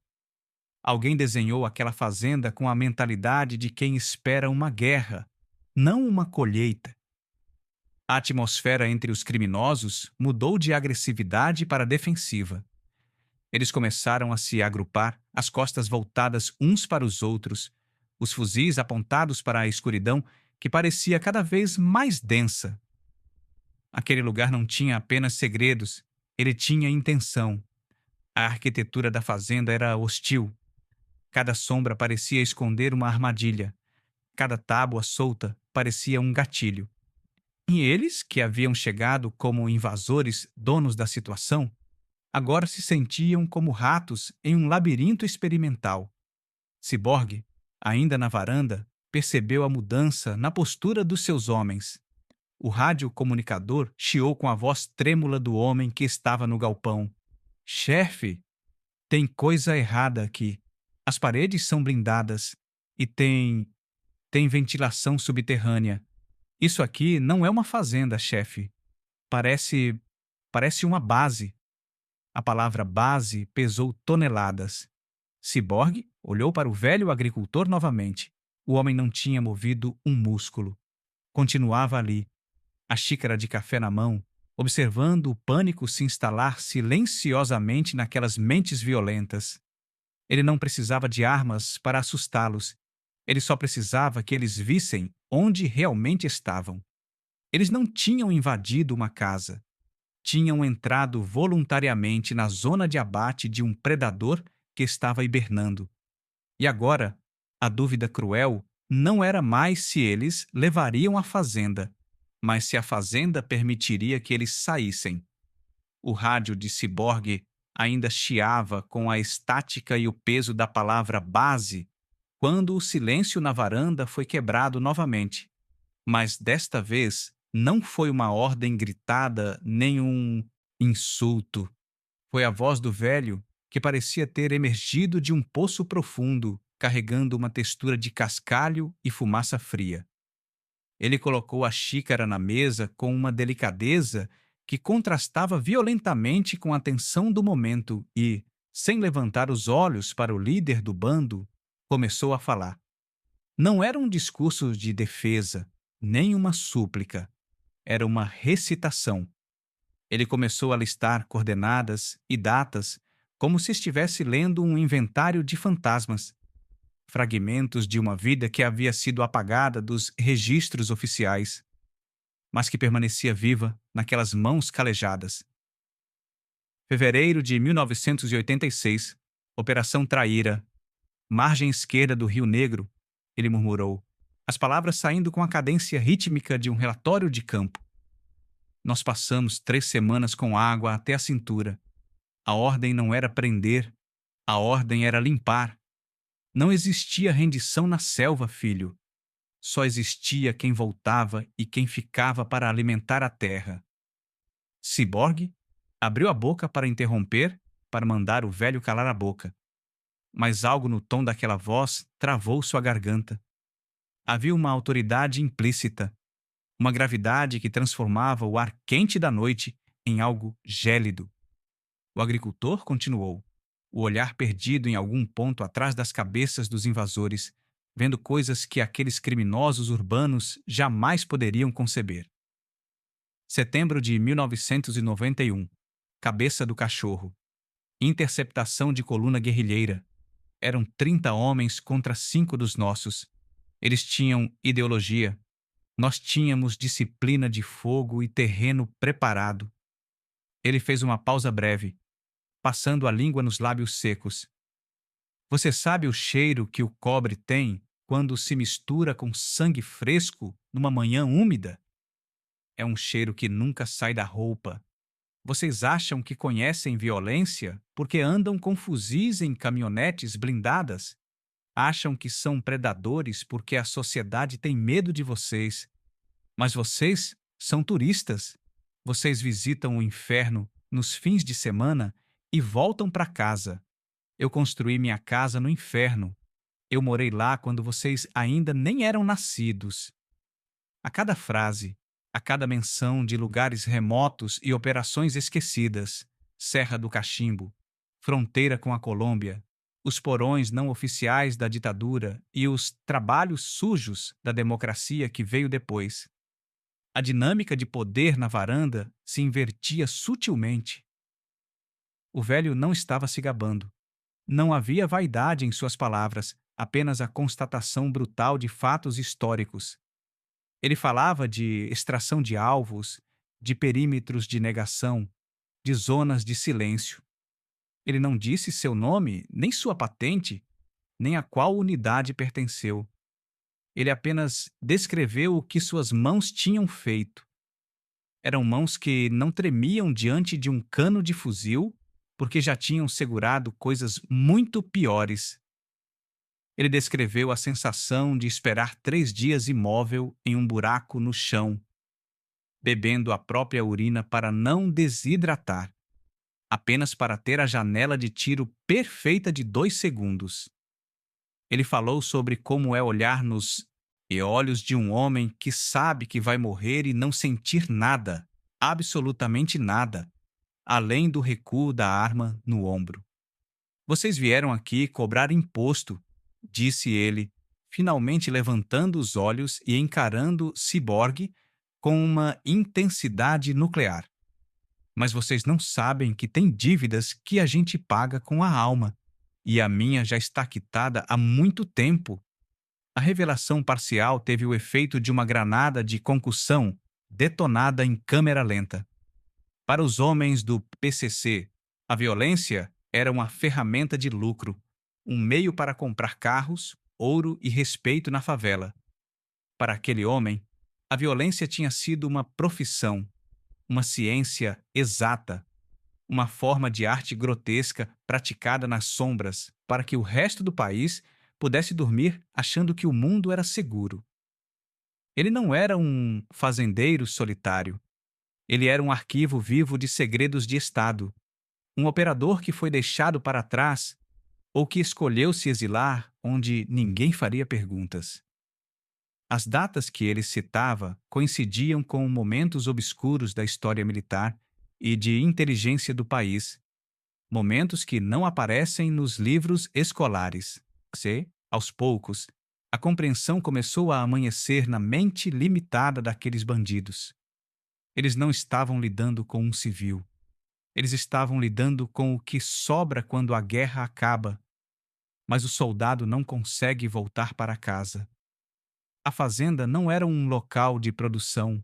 Alguém desenhou aquela fazenda com a mentalidade de quem espera uma guerra, não uma colheita. A atmosfera entre os criminosos mudou de agressividade para defensiva. Eles começaram a se agrupar, as costas voltadas uns para os outros, os fuzis apontados para a escuridão que parecia cada vez mais densa. Aquele lugar não tinha apenas segredos, ele tinha intenção. A arquitetura da fazenda era hostil. Cada sombra parecia esconder uma armadilha. Cada tábua solta parecia um gatilho. E eles, que haviam chegado como invasores, donos da situação, agora se sentiam como ratos em um labirinto experimental. Ciborgue, ainda na varanda, percebeu a mudança na postura dos seus homens. O radiocomunicador chiou com a voz trêmula do homem que estava no galpão. Chefe, tem coisa errada aqui. As paredes são blindadas e tem ventilação subterrânea. Isso aqui não é uma fazenda, chefe. Parece uma base. A palavra base pesou toneladas. Ciborgue olhou para o velho agricultor novamente. O homem não tinha movido um músculo. Continuava ali, a xícara de café na mão, observando o pânico se instalar silenciosamente naquelas mentes violentas. Ele não precisava de armas para assustá-los. Ele só precisava que eles vissem onde realmente estavam. Eles não tinham invadido uma casa. Tinham entrado voluntariamente na zona de abate de um predador que estava hibernando. E agora, a dúvida cruel não era mais se eles levariam a fazenda, mas se a fazenda permitiria que eles saíssem. O rádio de Ciborgue ainda chiava com a estática e o peso da palavra base quando o silêncio na varanda foi quebrado novamente. Mas desta vez não foi uma ordem gritada nem um insulto. Foi a voz do velho que parecia ter emergido de um poço profundo, carregando uma textura de cascalho e fumaça fria. Ele colocou a xícara na mesa com uma delicadeza que contrastava violentamente com a tensão do momento e, sem levantar os olhos para o líder do bando, começou a falar. Não era um discurso de defesa, nem uma súplica. Era uma recitação. Ele começou a listar coordenadas e datas como se estivesse lendo um inventário de fantasmas. Fragmentos de uma vida que havia sido apagada dos registros oficiais, mas que permanecia viva naquelas mãos calejadas. Fevereiro de 1986, Operação Traíra, margem esquerda do Rio Negro, ele murmurou, as palavras saindo com a cadência rítmica de um relatório de campo. Nós passamos 3 semanas com água até a cintura. A ordem não era prender, A ordem era limpar. Não existia rendição na selva, filho. Só existia quem voltava e quem ficava para alimentar a terra. Ciborgue abriu a boca para interromper, para mandar o velho calar a boca. Mas algo no tom daquela voz travou sua garganta. Havia uma autoridade implícita, uma gravidade que transformava o ar quente da noite em algo gélido. O agricultor continuou, o olhar perdido em algum ponto atrás das cabeças dos invasores, vendo coisas que aqueles criminosos urbanos jamais poderiam conceber. Setembro de 1991. Cabeça do cachorro. Interceptação de coluna guerrilheira. Eram 30 homens contra 5 dos nossos. Eles tinham ideologia. Nós tínhamos disciplina de fogo e terreno preparado. Ele fez uma pausa breve, passando a língua nos lábios secos. Você sabe o cheiro que o cobre tem quando se mistura com sangue fresco numa manhã úmida? É um cheiro que nunca sai da roupa. Vocês acham que conhecem violência porque andam com fuzis em caminhonetes blindadas? Acham que são predadores porque a sociedade tem medo de vocês. Mas vocês são turistas. Vocês visitam o inferno nos fins de semana e voltam para casa. Eu construí minha casa no inferno. Eu morei lá quando vocês ainda nem eram nascidos. A cada frase, a cada menção de lugares remotos e operações esquecidas, Serra do Cachimbo, fronteira com a Colômbia, os porões não oficiais da ditadura e os trabalhos sujos da democracia que veio depois. A dinâmica de poder na varanda se invertia sutilmente. O velho não estava se gabando. Não havia vaidade em suas palavras, apenas a constatação brutal de fatos históricos. Ele falava de extração de alvos, de perímetros de negação, de zonas de silêncio. Ele não disse seu nome, nem sua patente, nem a qual unidade pertenceu. Ele apenas descreveu o que suas mãos tinham feito. Eram mãos que não tremiam diante de um cano de fuzil, porque já tinham segurado coisas muito piores. Ele descreveu a sensação de esperar 3 dias imóvel em um buraco no chão, bebendo a própria urina para não desidratar, apenas para ter a janela de tiro perfeita de 2 segundos. Ele falou sobre como é olhar nos olhos de um homem que sabe que vai morrer e não sentir nada, absolutamente nada, além do recuo da arma no ombro. Vocês vieram aqui cobrar imposto, disse ele, finalmente levantando os olhos e encarando Ciborgue com uma intensidade nuclear. Mas vocês não sabem que tem dívidas que a gente paga com a alma, e a minha já está quitada há muito tempo. A revelação parcial teve o efeito de uma granada de concussão detonada em câmera lenta. Para os homens do PCC, a violência era uma ferramenta de lucro, um meio para comprar carros, ouro e respeito na favela. Para aquele homem, a violência tinha sido uma profissão, uma ciência exata, uma forma de arte grotesca praticada nas sombras para que o resto do país pudesse dormir achando que o mundo era seguro. Ele não era um fazendeiro solitário. Ele era um arquivo vivo de segredos de Estado, um operador que foi deixado para trás ou que escolheu se exilar onde ninguém faria perguntas. As datas que ele citava coincidiam com momentos obscuros da história militar e de inteligência do país, momentos que não aparecem nos livros escolares. Aos poucos, a compreensão começou a amanhecer na mente limitada daqueles bandidos. Eles não estavam lidando com um civil. Eles estavam lidando com o que sobra quando a guerra acaba. Mas o soldado não consegue voltar para casa. A fazenda não era um local de produção.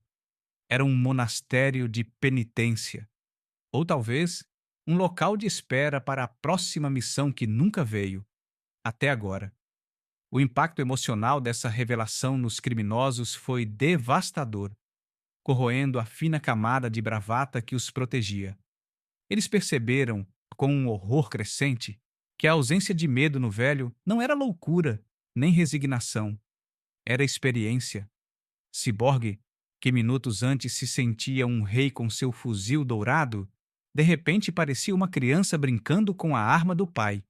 Era um monastério de penitência. Ou talvez um local de espera para a próxima missão que nunca veio, até agora. O impacto emocional dessa revelação nos criminosos foi devastador, corroendo a fina camada de bravata que os protegia. Eles perceberam, com um horror crescente, que a ausência de medo no velho não era loucura, nem resignação, era experiência. Ciborgue, que minutos antes se sentia um rei com seu fuzil dourado, de repente parecia uma criança brincando com a arma do pai.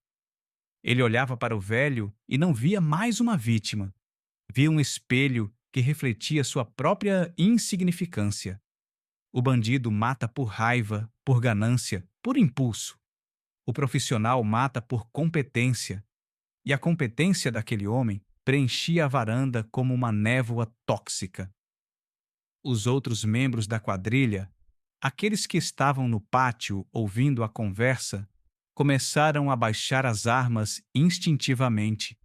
Ele olhava para o velho e não via mais uma vítima. Via um espelho que refletia sua própria insignificância. O bandido mata por raiva, por ganância, por impulso. O profissional mata por competência. E a competência daquele homem preenchia a varanda como uma névoa tóxica. Os outros membros da quadrilha, aqueles que estavam no pátio ouvindo a conversa, começaram a baixar as armas instintivamente,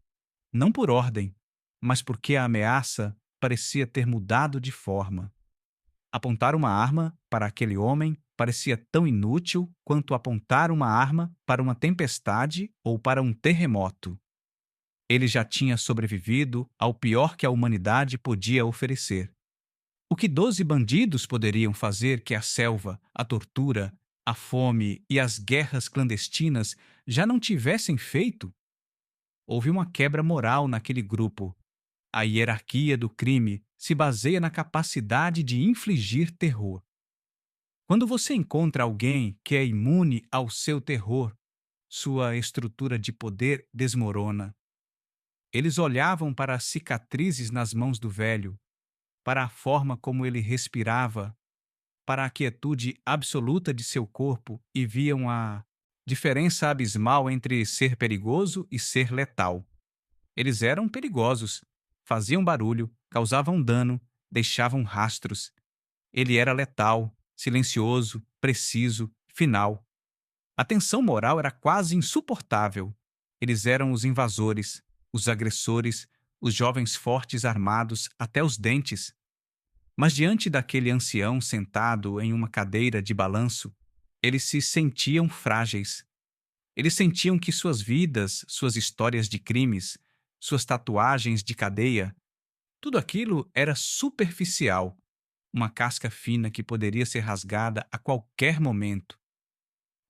não por ordem, mas porque a ameaça parecia ter mudado de forma. Apontar uma arma para aquele homem parecia tão inútil quanto apontar uma arma para uma tempestade ou para um terremoto. Ele já tinha sobrevivido ao pior que a humanidade podia oferecer. O que 12 bandidos poderiam fazer que a selva, a tortura, a fome e as guerras clandestinas já não tivessem feito? Houve uma quebra moral naquele grupo. A hierarquia do crime se baseia na capacidade de infligir terror. Quando você encontra alguém que é imune ao seu terror, sua estrutura de poder desmorona. Eles olhavam para as cicatrizes nas mãos do velho, para a forma como ele respirava, para a quietude absoluta de seu corpo e viam a diferença abismal entre ser perigoso e ser letal. Eles eram perigosos, faziam barulho, causavam dano, deixavam rastros. Ele era letal, silencioso, preciso, final. A tensão moral era quase insuportável. Eles eram os invasores, os agressores, os jovens fortes armados até os dentes. Mas diante daquele ancião sentado em uma cadeira de balanço, eles se sentiam frágeis. Eles sentiam que suas vidas, suas histórias de crimes, suas tatuagens de cadeia, tudo aquilo era superficial, uma casca fina que poderia ser rasgada a qualquer momento.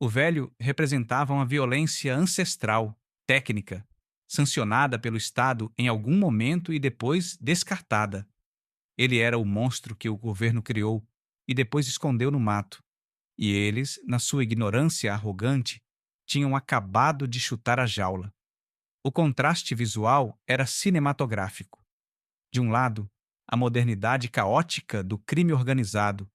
O velho representava uma violência ancestral, técnica, sancionada pelo Estado em algum momento e depois descartada. Ele era o monstro que o governo criou e depois escondeu no mato. E eles, na sua ignorância arrogante, tinham acabado de chutar a jaula. O contraste visual era cinematográfico. De um lado, a modernidade caótica do crime organizado,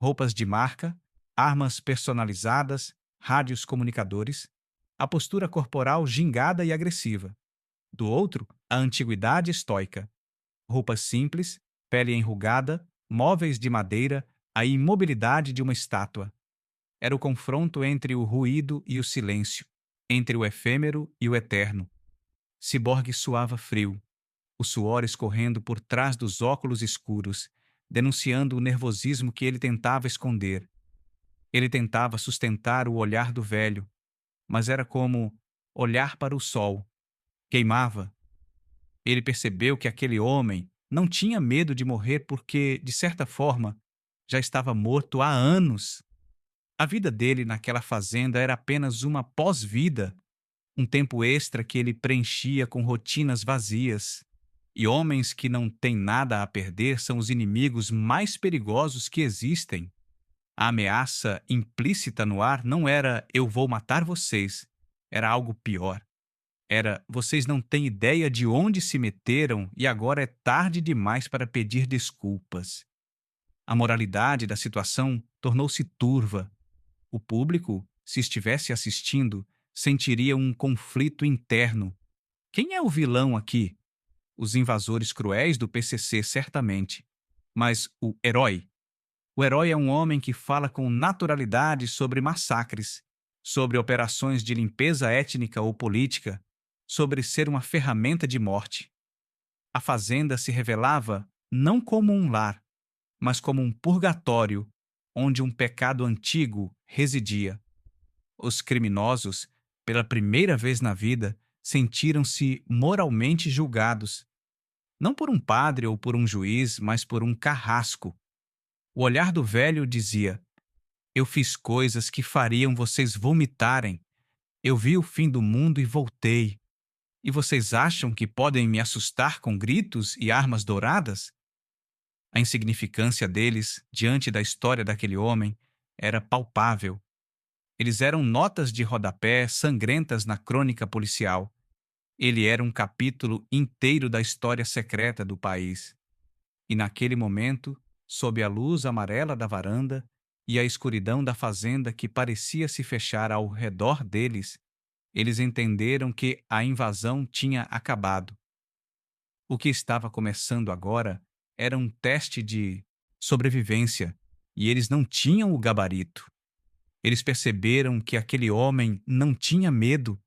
roupas de marca, armas personalizadas, rádios comunicadores, a postura corporal gingada e agressiva. Do outro, a antiguidade estoica, roupas simples, pele enrugada, móveis de madeira, a imobilidade de uma estátua. Era o confronto entre o ruído e o silêncio, entre o efêmero e o eterno. Ciborgue suava frio, o suor escorrendo por trás dos óculos escuros, denunciando o nervosismo que ele tentava esconder. Ele tentava sustentar o olhar do velho, mas era como olhar para o sol. Queimava. Ele percebeu que aquele homem não tinha medo de morrer porque, de certa forma, já estava morto há anos. A vida dele naquela fazenda era apenas uma pós-vida, um tempo extra que ele preenchia com rotinas vazias. E homens que não têm nada a perder são os inimigos mais perigosos que existem. A ameaça implícita no ar não era "eu vou matar vocês", era algo pior. Era "vocês não têm ideia de onde se meteram e agora é tarde demais para pedir desculpas". A moralidade da situação tornou-se turva. O público, se estivesse assistindo, sentiria um conflito interno. Quem é o vilão aqui? Os invasores cruéis do PCC, certamente. Mas o herói? O herói é um homem que fala com naturalidade sobre massacres, sobre operações de limpeza étnica ou política, sobre ser uma ferramenta de morte. A fazenda se revelava não como um lar, mas como um purgatório onde um pecado antigo residia. Os criminosos, pela primeira vez na vida, sentiram-se moralmente julgados, não por um padre ou por um juiz, mas por um carrasco. O olhar do velho dizia: "Eu fiz coisas que fariam vocês vomitarem. Eu vi o fim do mundo e voltei. E vocês acham que podem me assustar com gritos e armas douradas? A insignificância deles diante da história daquele homem era palpável. Eles eram notas de rodapé sangrentas na crônica policial. Ele era um capítulo inteiro da história secreta do país. E naquele momento, sob a luz amarela da varanda e a escuridão da fazenda que parecia se fechar ao redor deles, eles entenderam que a invasão tinha acabado. O que estava começando agora era um teste de sobrevivência e eles não tinham o gabarito. Eles perceberam que aquele homem não tinha medo,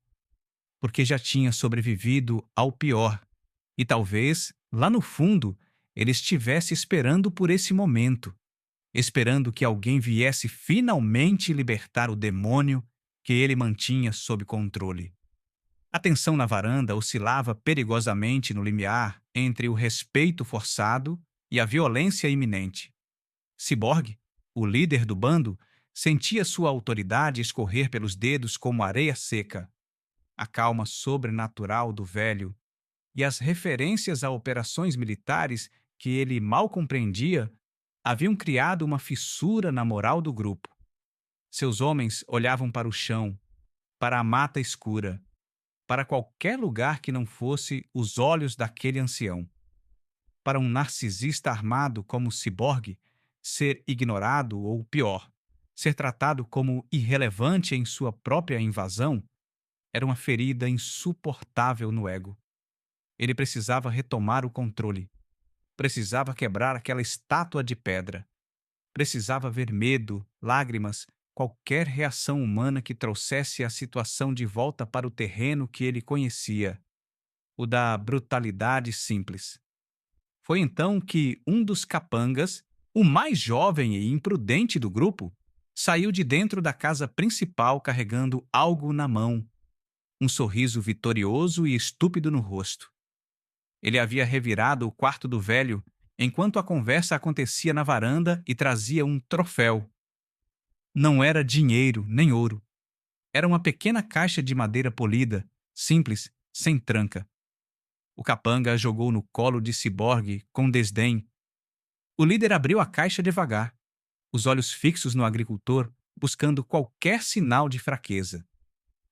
porque já tinha sobrevivido ao pior. E talvez, lá no fundo, ele estivesse esperando por esse momento, esperando que alguém viesse finalmente libertar o demônio que ele mantinha sob controle. A tensão na varanda oscilava perigosamente no limiar entre o respeito forçado e a violência iminente. Cyborg, o líder do bando, sentia sua autoridade escorrer pelos dedos como areia seca. A calma sobrenatural do velho e as referências a operações militares que ele mal compreendia haviam criado uma fissura na moral do grupo. Seus homens olhavam para o chão, para a mata escura, para qualquer lugar que não fosse os olhos daquele ancião. Para um narcisista armado como o Cyborg, ser ignorado ou pior, ser tratado como irrelevante em sua própria invasão, era uma ferida insuportável no ego. Ele precisava retomar o controle. Precisava quebrar aquela estátua de pedra. Precisava ver medo, lágrimas, qualquer reação humana que trouxesse a situação de volta para o terreno que ele conhecia, o da brutalidade simples. Foi então que um dos capangas, o mais jovem e imprudente do grupo, saiu de dentro da casa principal carregando algo na mão, um sorriso vitorioso e estúpido no rosto. Ele havia revirado o quarto do velho enquanto a conversa acontecia na varanda e trazia um troféu. Não era dinheiro nem ouro. Era uma pequena caixa de madeira polida, simples, sem tranca. O capanga a jogou no colo de Cyborg com desdém. O líder abriu a caixa devagar, os olhos fixos no agricultor, buscando qualquer sinal de fraqueza.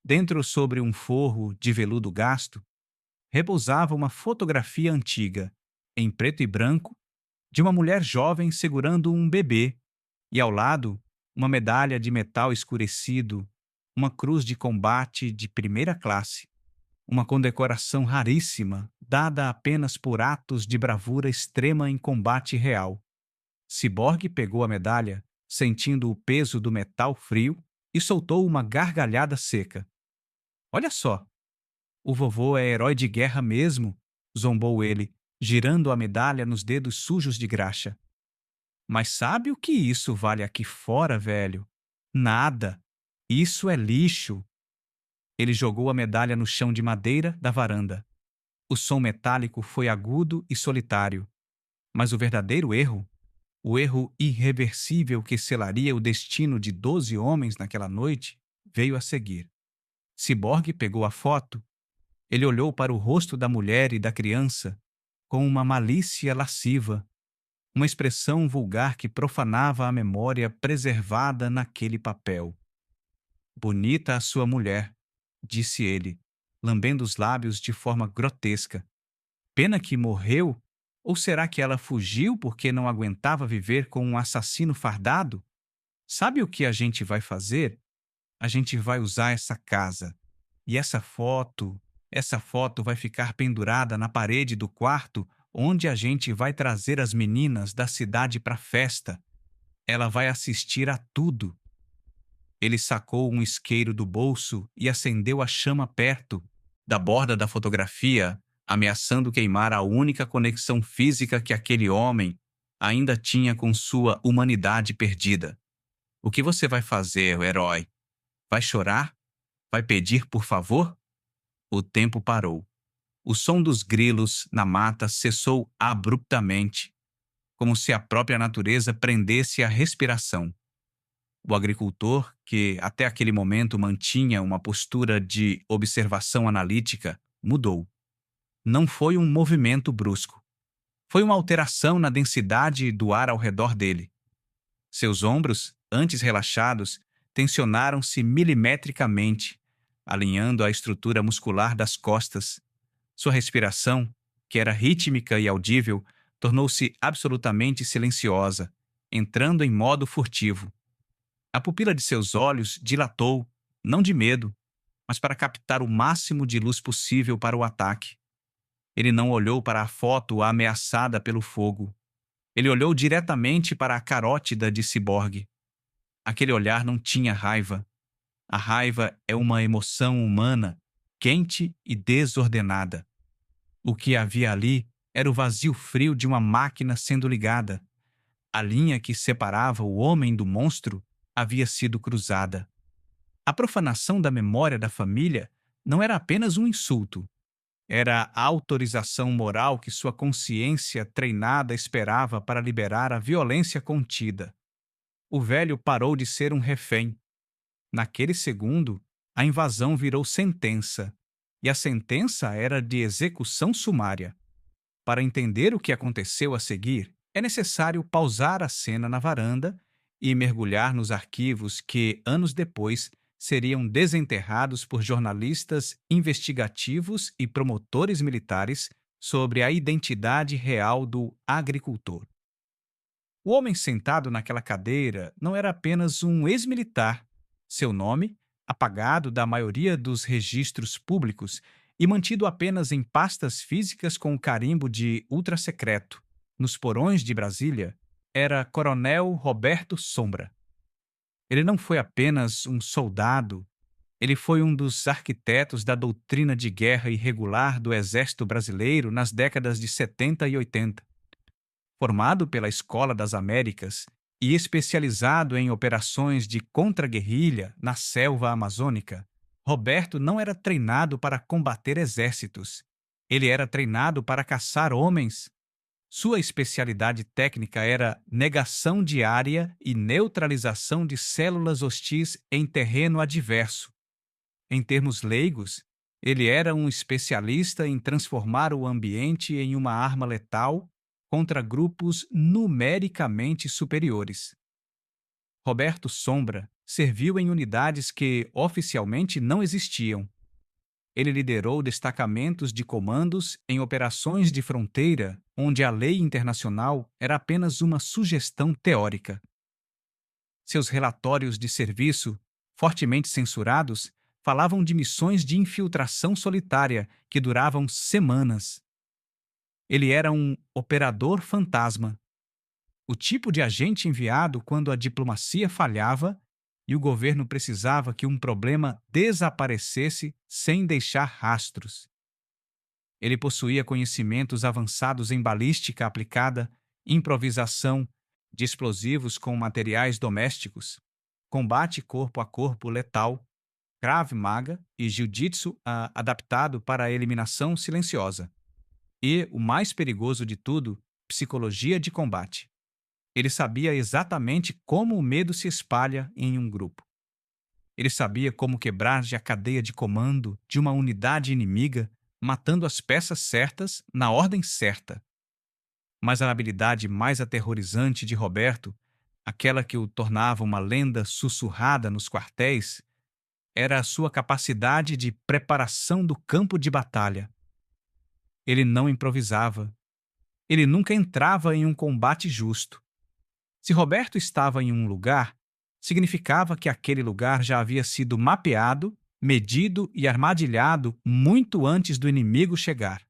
Dentro, sobre um forro de veludo gasto, repousava uma fotografia antiga, em preto e branco, de uma mulher jovem segurando um bebê, e ao lado, uma medalha de metal escurecido, uma cruz de combate de primeira classe, uma condecoração raríssima, dada apenas por atos de bravura extrema em combate real. Cyborg pegou a medalha, sentindo o peso do metal frio, e soltou uma gargalhada seca. Olha só, o vovô é herói de guerra mesmo, zombou ele, girando a medalha nos dedos sujos de graxa. Mas sabe o que isso vale aqui fora, velho? Nada. Isso é lixo. Ele jogou a medalha no chão de madeira da varanda. O som metálico foi agudo e solitário. Mas o verdadeiro erro, o erro irreversível que selaria o destino de 12 homens naquela noite, veio a seguir. Cyborg pegou a foto. Ele olhou para o rosto da mulher e da criança com uma malícia lasciva, uma expressão vulgar que profanava a memória preservada naquele papel. Bonita a sua mulher, disse ele, lambendo os lábios de forma grotesca. Pena que morreu? Ou será que ela fugiu porque não aguentava viver com um assassino fardado? Sabe o que a gente vai fazer? A gente vai usar essa casa. E essa foto vai ficar pendurada na parede do quarto onde a gente vai trazer as meninas da cidade para a festa. Ela vai assistir a tudo. Ele sacou um isqueiro do bolso e acendeu a chama perto da borda da fotografia, ameaçando queimar a única conexão física que aquele homem ainda tinha com sua humanidade perdida. O que você vai fazer, herói? Vai chorar? Vai pedir por favor? O tempo parou. O som dos grilos na mata cessou abruptamente, como se a própria natureza prendesse a respiração. O agricultor, que até aquele momento mantinha uma postura de observação analítica, mudou. Não foi um movimento brusco. Foi uma alteração na densidade do ar ao redor dele. Seus ombros, antes relaxados, tensionaram-se milimetricamente, alinhando a estrutura muscular das costas. Sua respiração, que era rítmica e audível, tornou-se absolutamente silenciosa, entrando em modo furtivo. A pupila de seus olhos dilatou, não de medo, mas para captar o máximo de luz possível para o ataque. Ele não olhou para a foto ameaçada pelo fogo. Ele olhou diretamente para a carótida de ciborgue. Aquele olhar não tinha raiva. A raiva é uma emoção humana, quente e desordenada. O que havia ali era o vazio frio de uma máquina sendo ligada. A linha que separava o homem do monstro havia sido cruzada. A profanação da memória da família não era apenas um insulto. Era a autorização moral que sua consciência treinada esperava para liberar a violência contida. O velho parou de ser um refém. Naquele segundo, a invasão virou sentença, e a sentença era de execução sumária. Para entender o que aconteceu a seguir, é necessário pausar a cena na varanda e mergulhar nos arquivos que, anos depois, seriam desenterrados por jornalistas investigativos e promotores militares sobre a identidade real do agricultor. O homem sentado naquela cadeira não era apenas um ex-militar. Seu nome, apagado da maioria dos registros públicos e mantido apenas em pastas físicas com o carimbo de ultrasecreto, nos porões de Brasília, era Coronel Roberto Sombra. Ele não foi apenas um soldado, ele foi um dos arquitetos da doutrina de guerra irregular do Exército Brasileiro nas décadas de 70 e 80. Formado pela Escola das Américas e especializado em operações de contra-guerrilha na selva amazônica, Roberto não era treinado para combater exércitos. Ele era treinado para caçar homens. Sua especialidade técnica era negação de área e neutralização de células hostis em terreno adverso. Em termos leigos, ele era um especialista em transformar o ambiente em uma arma letal contra grupos numericamente superiores. Roberto Sombra serviu em unidades que oficialmente não existiam. Ele liderou destacamentos de comandos em operações de fronteira onde a lei internacional era apenas uma sugestão teórica. Seus relatórios de serviço, fortemente censurados, falavam de missões de infiltração solitária que duravam semanas. Ele era um operador fantasma, o tipo de agente enviado quando a diplomacia falhava e o governo precisava que um problema desaparecesse sem deixar rastros. Ele possuía conhecimentos avançados em balística aplicada, improvisação, de explosivos com materiais domésticos, combate corpo a corpo letal, Krav Maga e Jiu-Jitsu adaptado para a eliminação silenciosa. E, o mais perigoso de tudo, psicologia de combate. Ele sabia exatamente como o medo se espalha em um grupo. Ele sabia como quebrar a cadeia de comando de uma unidade inimiga, matando as peças certas na ordem certa. Mas a habilidade mais aterrorizante de Roberto, aquela que o tornava uma lenda sussurrada nos quartéis, era a sua capacidade de preparação do campo de batalha. Ele não improvisava. Ele nunca entrava em um combate justo. Se Roberto estava em um lugar, significava que aquele lugar já havia sido mapeado, medido e armadilhado muito antes do inimigo chegar.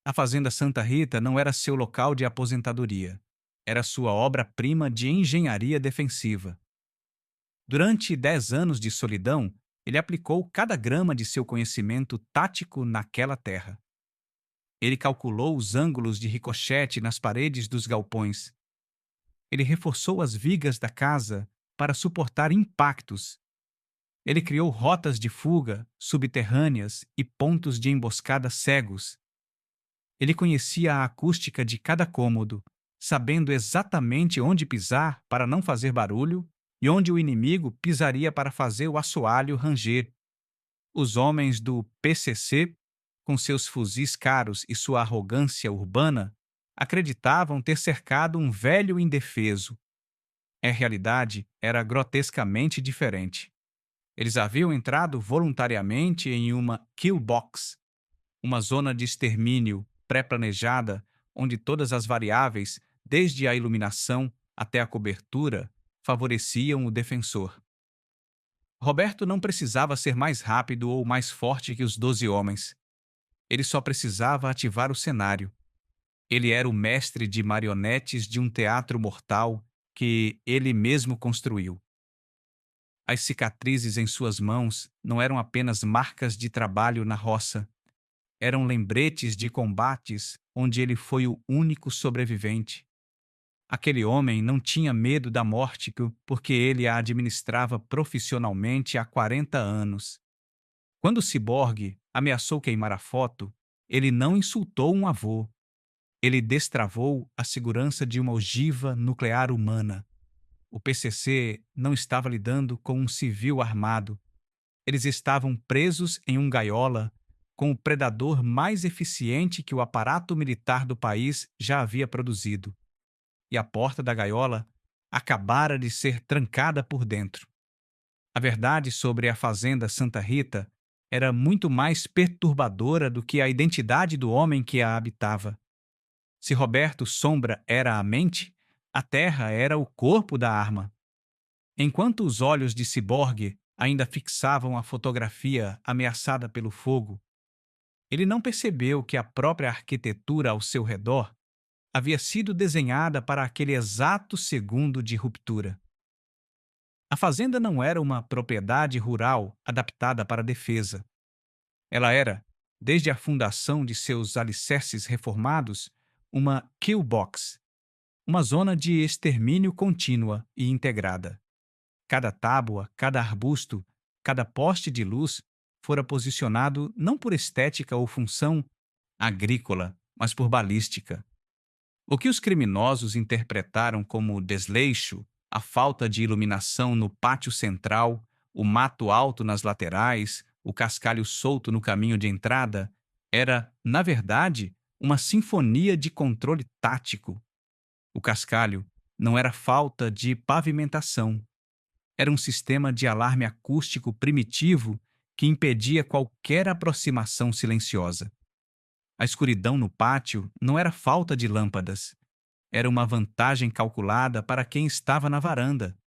A Fazenda Santa Rita não era seu local de aposentadoria. Era sua obra-prima de engenharia defensiva. Durante 10 anos de solidão, ele aplicou cada grama de seu conhecimento tático naquela terra. Ele calculou os ângulos de ricochete nas paredes dos galpões. Ele reforçou as vigas da casa para suportar impactos. Ele criou rotas de fuga subterrâneas e pontos de emboscada cegos. Ele conhecia a acústica de cada cômodo, sabendo exatamente onde pisar para não fazer barulho e onde o inimigo pisaria para fazer o assoalho ranger. Os homens do PCC, com seus fuzis caros e sua arrogância urbana, acreditavam ter cercado um velho indefeso. A realidade era grotescamente diferente. Eles haviam entrado voluntariamente em uma kill box, uma zona de extermínio pré-planejada, onde todas as variáveis, desde a iluminação até a cobertura, favoreciam o defensor. Roberto não precisava ser mais rápido ou mais forte que os 12 homens. Ele só precisava ativar o cenário. Ele era o mestre de marionetes de um teatro mortal que ele mesmo construiu. As cicatrizes em suas mãos não eram apenas marcas de trabalho na roça. Eram lembretes de combates onde ele foi o único sobrevivente. Aquele homem não tinha medo da morte porque ele a administrava profissionalmente há 40 anos. Quando o ciborgue ameaçou queimar a foto, ele não insultou um avô. Ele destravou a segurança de uma ogiva nuclear humana. O PCC não estava lidando com um civil armado. Eles estavam presos em um gaiola com o predador mais eficiente que o aparato militar do país já havia produzido. E a porta da gaiola acabara de ser trancada por dentro. A verdade sobre a fazenda Santa Rita era muito mais perturbadora do que a identidade do homem que a habitava. Se Roberto Sombra era a mente, a terra era o corpo da arma. Enquanto os olhos de Ciborgue ainda fixavam a fotografia ameaçada pelo fogo, ele não percebeu que a própria arquitetura ao seu redor havia sido desenhada para aquele exato segundo de ruptura. A fazenda não era uma propriedade rural adaptada para a defesa. Ela era, desde a fundação de seus alicerces reformados, uma kill box, uma zona de extermínio contínua e integrada. Cada tábua, cada arbusto, cada poste de luz fora posicionado não por estética ou função agrícola, mas por balística. O que os criminosos interpretaram como desleixo, a falta de iluminação no pátio central, o mato alto nas laterais, o cascalho solto no caminho de entrada, era, na verdade, uma sinfonia de controle tático. O cascalho não era falta de pavimentação. Era um sistema de alarme acústico primitivo que impedia qualquer aproximação silenciosa. A escuridão no pátio não era falta de lâmpadas. Era uma vantagem calculada para quem estava na varanda,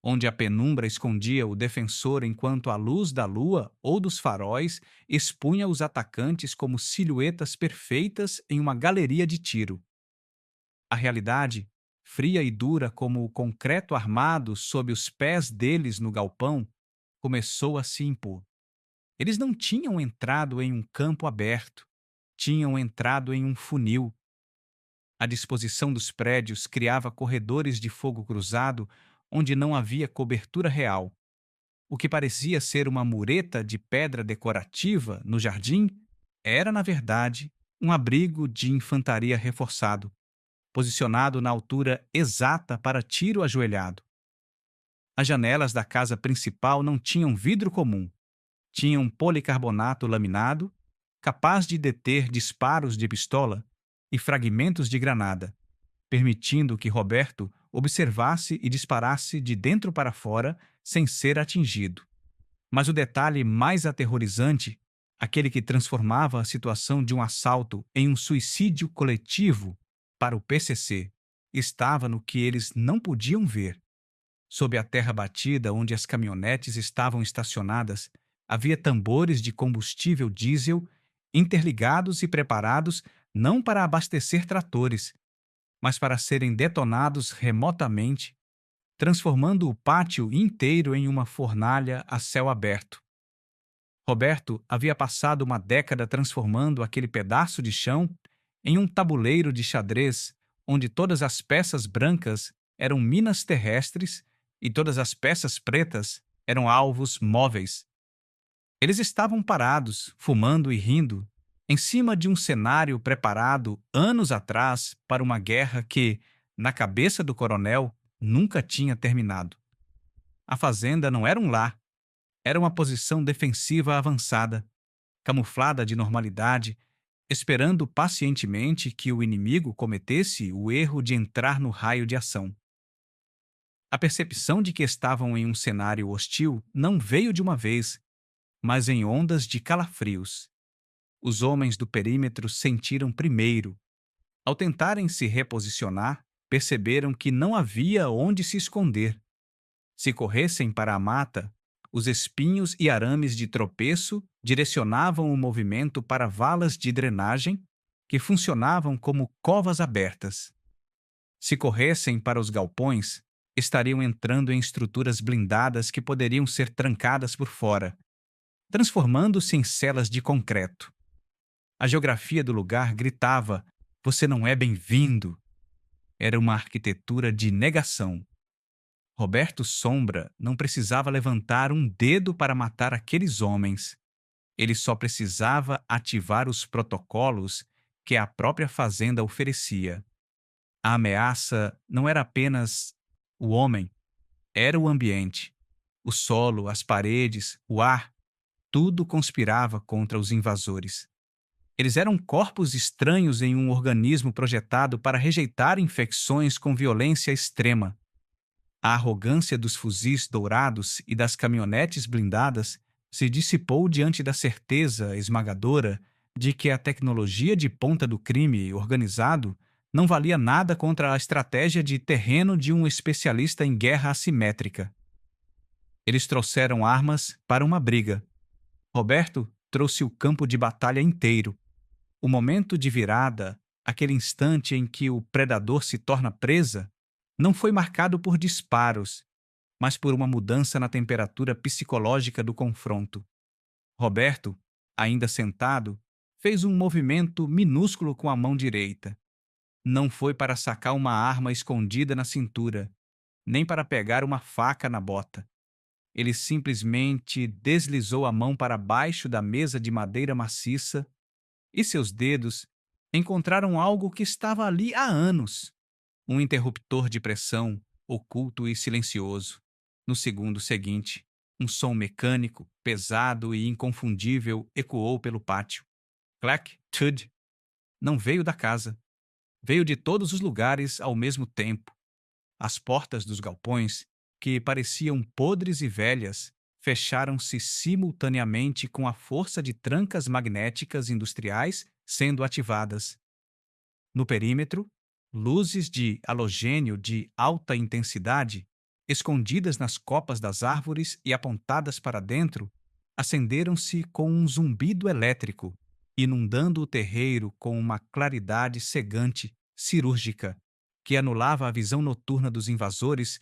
onde a penumbra escondia o defensor enquanto a luz da lua ou dos faróis expunha os atacantes como silhuetas perfeitas em uma galeria de tiro. A realidade, fria e dura como o concreto armado sob os pés deles no galpão, começou a se impor. Eles não tinham entrado em um campo aberto, tinham entrado em um funil. A disposição dos prédios criava corredores de fogo cruzado onde não havia cobertura real. O que parecia ser uma mureta de pedra decorativa no jardim era, na verdade, um abrigo de infantaria reforçado, posicionado na altura exata para tiro ajoelhado. As janelas da casa principal não tinham vidro comum. Tinham policarbonato laminado, capaz de deter disparos de pistola e fragmentos de granada, permitindo que Roberto observasse e disparasse de dentro para fora sem ser atingido. Mas o detalhe mais aterrorizante, aquele que transformava a situação de um assalto em um suicídio coletivo para o PCC, estava no que eles não podiam ver. Sob a terra batida onde as caminhonetes estavam estacionadas, havia tambores de combustível diesel interligados e preparados não para abastecer tratores, mas para serem detonados remotamente, transformando o pátio inteiro em uma fornalha a céu aberto. Roberto havia passado uma década transformando aquele pedaço de chão em um tabuleiro de xadrez onde todas as peças brancas eram minas terrestres e todas as peças pretas eram alvos móveis. Eles estavam parados, fumando e rindo, em cima de um cenário preparado anos atrás para uma guerra que, na cabeça do coronel, nunca tinha terminado. A fazenda não era um lar, era uma posição defensiva avançada, camuflada de normalidade, esperando pacientemente que o inimigo cometesse o erro de entrar no raio de ação. A percepção de que estavam em um cenário hostil não veio de uma vez, mas em ondas de calafrios. Os homens do perímetro sentiram primeiro. Ao tentarem se reposicionar, perceberam que não havia onde se esconder. Se corressem para a mata, os espinhos e arames de tropeço direcionavam o movimento para valas de drenagem que funcionavam como covas abertas. Se corressem para os galpões, estariam entrando em estruturas blindadas que poderiam ser trancadas por fora, transformando-se em celas de concreto. A geografia do lugar gritava: "Você não é bem-vindo!" Era uma arquitetura de negação. Roberto Sombra não precisava levantar um dedo para matar aqueles homens. Ele só precisava ativar os protocolos que a própria fazenda oferecia. A ameaça não era apenas o homem, era o ambiente. O solo, as paredes, o ar, tudo conspirava contra os invasores. Eles eram corpos estranhos em um organismo projetado para rejeitar infecções com violência extrema. A arrogância dos fuzis dourados e das caminhonetes blindadas se dissipou diante da certeza esmagadora de que a tecnologia de ponta do crime organizado não valia nada contra a estratégia de terreno de um especialista em guerra assimétrica. Eles trouxeram armas para uma briga. Roberto trouxe o campo de batalha inteiro. O momento de virada, aquele instante em que o predador se torna presa, não foi marcado por disparos, mas por uma mudança na temperatura psicológica do confronto. Roberto, ainda sentado, fez um movimento minúsculo com a mão direita. Não foi para sacar uma arma escondida na cintura, nem para pegar uma faca na bota. Ele simplesmente deslizou a mão para baixo da mesa de madeira maciça e seus dedos encontraram algo que estava ali há anos. Um interruptor de pressão, oculto e silencioso. No segundo seguinte, um som mecânico, pesado e inconfundível ecoou pelo pátio. Clack, thud. Não veio da casa. Veio de todos os lugares ao mesmo tempo. As portas dos galpões, que pareciam podres e velhas, fecharam-se simultaneamente com a força de trancas magnéticas industriais sendo ativadas. No perímetro, luzes de halogênio de alta intensidade, escondidas nas copas das árvores e apontadas para dentro, acenderam-se com um zumbido elétrico, inundando o terreiro com uma claridade cegante, cirúrgica, que anulava a visão noturna dos invasores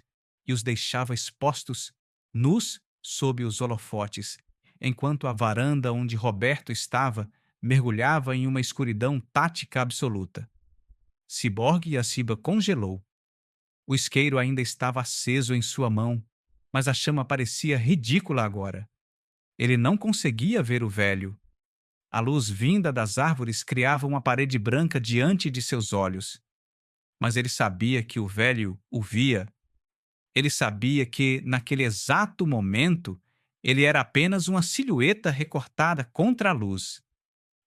e os deixava expostos, nus sob os holofotes, enquanto a varanda onde Roberto estava mergulhava em uma escuridão tática absoluta. Ciborgue Yaciba congelou. O isqueiro ainda estava aceso em sua mão, mas a chama parecia ridícula agora. Ele não conseguia ver o velho. A luz vinda das árvores criava uma parede branca diante de seus olhos. Mas ele sabia que o velho o via. Ele sabia que, naquele exato momento, ele era apenas uma silhueta recortada contra a luz.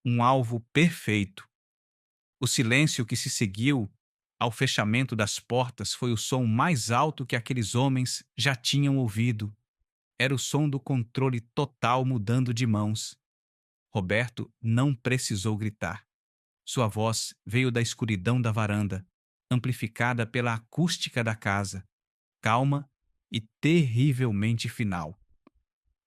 Um alvo perfeito. O silêncio que se seguiu ao fechamento das portas foi o som mais alto que aqueles homens já tinham ouvido. Era o som do controle total mudando de mãos. Roberto não precisou gritar. Sua voz veio da escuridão da varanda, amplificada pela acústica da casa, calma e terrivelmente final.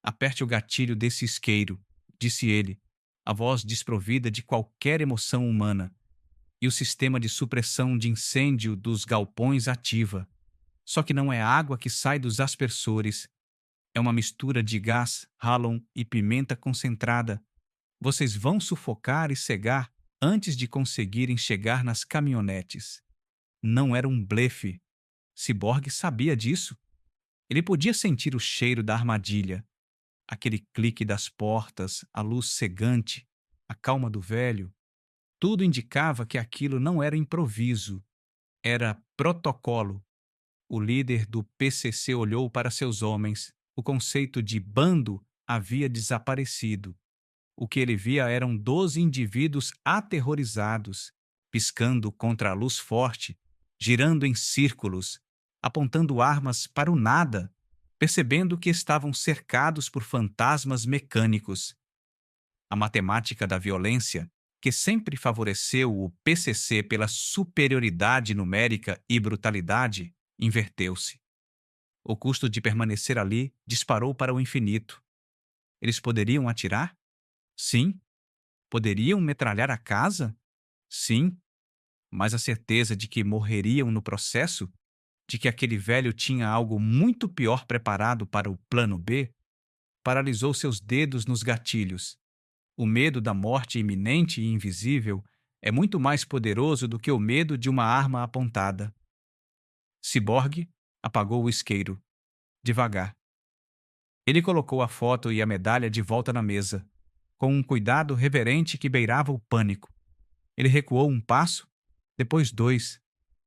"Aperte o gatilho desse isqueiro", disse ele, a voz desprovida de qualquer emoção humana. E o sistema de supressão de incêndio dos galpões ativa. Só que não é água que sai dos aspersores. É uma mistura de gás, halon e pimenta concentrada. Vocês vão sufocar e cegar antes de conseguirem chegar nas caminhonetes. Não era um blefe. Ciborgue sabia disso. Ele podia sentir o cheiro da armadilha. Aquele clique das portas, a luz cegante, a calma do velho. Tudo indicava que aquilo não era improviso, era protocolo. O líder do PCC olhou para seus homens. O conceito de bando havia desaparecido. O que ele via eram 12 indivíduos aterrorizados, piscando contra a luz forte, girando em círculos, apontando armas para o nada, percebendo que estavam cercados por fantasmas mecânicos. A matemática da violência, que sempre favoreceu o PCC pela superioridade numérica e brutalidade, inverteu-se. O custo de permanecer ali disparou para o infinito. Eles poderiam atirar? Sim. Poderiam metralhar a casa? Sim. Mas a certeza de que morreriam no processo, de que aquele velho tinha algo muito pior preparado para o plano B, paralisou seus dedos nos gatilhos. O medo da morte iminente e invisível é muito mais poderoso do que o medo de uma arma apontada. Ciborgue apagou o isqueiro, devagar. Ele colocou a foto e a medalha de volta na mesa, com um cuidado reverente que beirava o pânico. Ele recuou um passo, depois dois,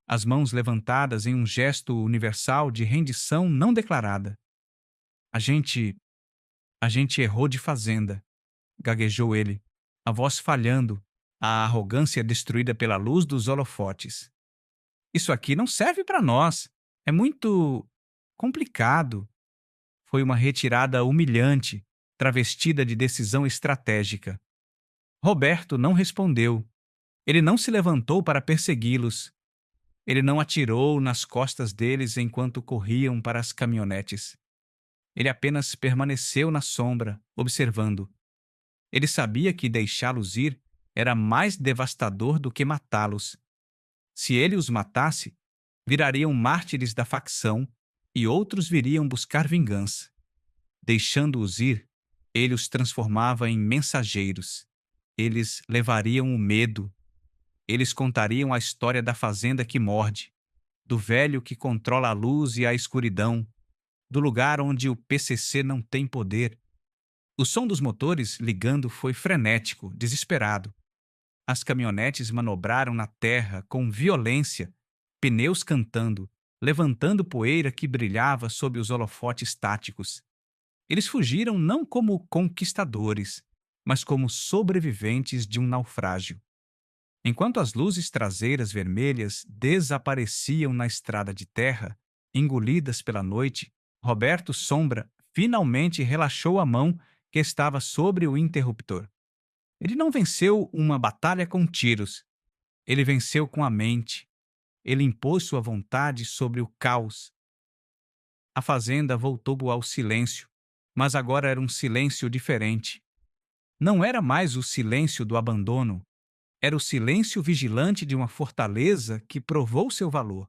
as mãos levantadas em um gesto universal de rendição não declarada. A gente errou de fazenda, gaguejou ele, a voz falhando, a arrogância destruída pela luz dos holofotes. Isso aqui não serve para nós. É muito complicado. Foi uma retirada humilhante, travestida de decisão estratégica. Roberto não respondeu. Ele não se levantou para persegui-los. Ele não atirou nas costas deles enquanto corriam para as caminhonetes. Ele apenas permaneceu na sombra, observando. Ele sabia que deixá-los ir era mais devastador do que matá-los. Se ele os matasse, virariam mártires da facção e outros viriam buscar vingança. Deixando-os ir, ele os transformava em mensageiros. Eles levariam o medo. Eles contariam a história da fazenda que morde, do velho que controla a luz e a escuridão, do lugar onde o PCC não tem poder. O som dos motores ligando foi frenético, desesperado. As caminhonetes manobraram na terra com violência, pneus cantando, levantando poeira que brilhava sob os holofotes táticos. Eles fugiram não como conquistadores, mas como sobreviventes de um naufrágio. Enquanto as luzes traseiras vermelhas desapareciam na estrada de terra, engolidas pela noite, Roberto Sombra finalmente relaxou a mão que estava sobre o interruptor. Ele não venceu uma batalha com tiros. Ele venceu com a mente. Ele impôs sua vontade sobre o caos. A fazenda voltou ao silêncio, mas agora era um silêncio diferente. Não era mais o silêncio do abandono. Era o silêncio vigilante de uma fortaleza que provou seu valor.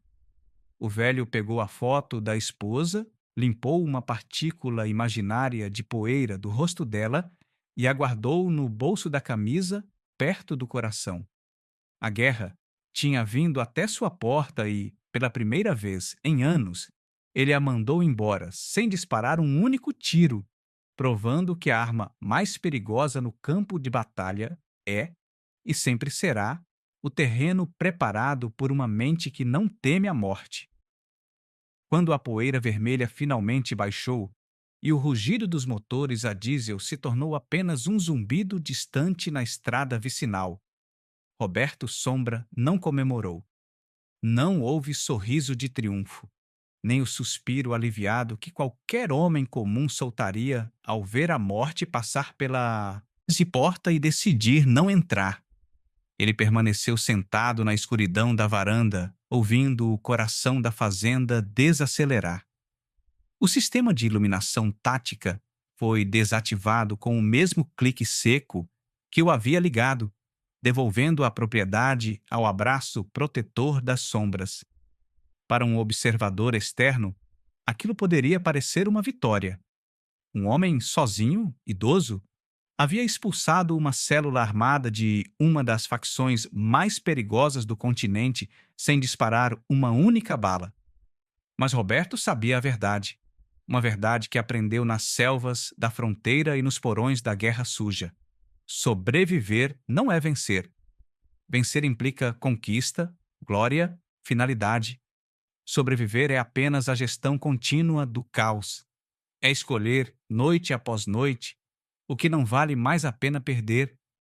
O velho pegou a foto da esposa, limpou uma partícula imaginária de poeira do rosto dela e a guardou no bolso da camisa, perto do coração. A guerra tinha vindo até sua porta e, pela primeira vez em anos, ele a mandou embora sem disparar um único tiro, provando que a arma mais perigosa no campo de batalha é, e sempre será, o terreno preparado por uma mente que não teme a morte. Quando a poeira vermelha finalmente baixou e o rugido dos motores a diesel se tornou apenas um zumbido distante na estrada vicinal, Roberto Sombra não comemorou. Não houve sorriso de triunfo, nem o suspiro aliviado que qualquer homem comum soltaria ao ver a morte passar pela porta e decidir não entrar. Ele permaneceu sentado na escuridão da varanda, ouvindo o coração da fazenda desacelerar. O sistema de iluminação tática foi desativado com o mesmo clique seco que o havia ligado, devolvendo a propriedade ao abraço protetor das sombras. Para um observador externo, aquilo poderia parecer uma vitória. Um homem sozinho, idoso, havia expulsado uma célula armada de uma das facções mais perigosas do continente sem disparar uma única bala. Mas Roberto sabia a verdade. Uma verdade que aprendeu nas selvas da fronteira e nos porões da Guerra Suja. Sobreviver não é vencer. Vencer implica conquista, glória, finalidade. Sobreviver é apenas a gestão contínua do caos. É escolher, noite após noite, o que não vale mais a pena perder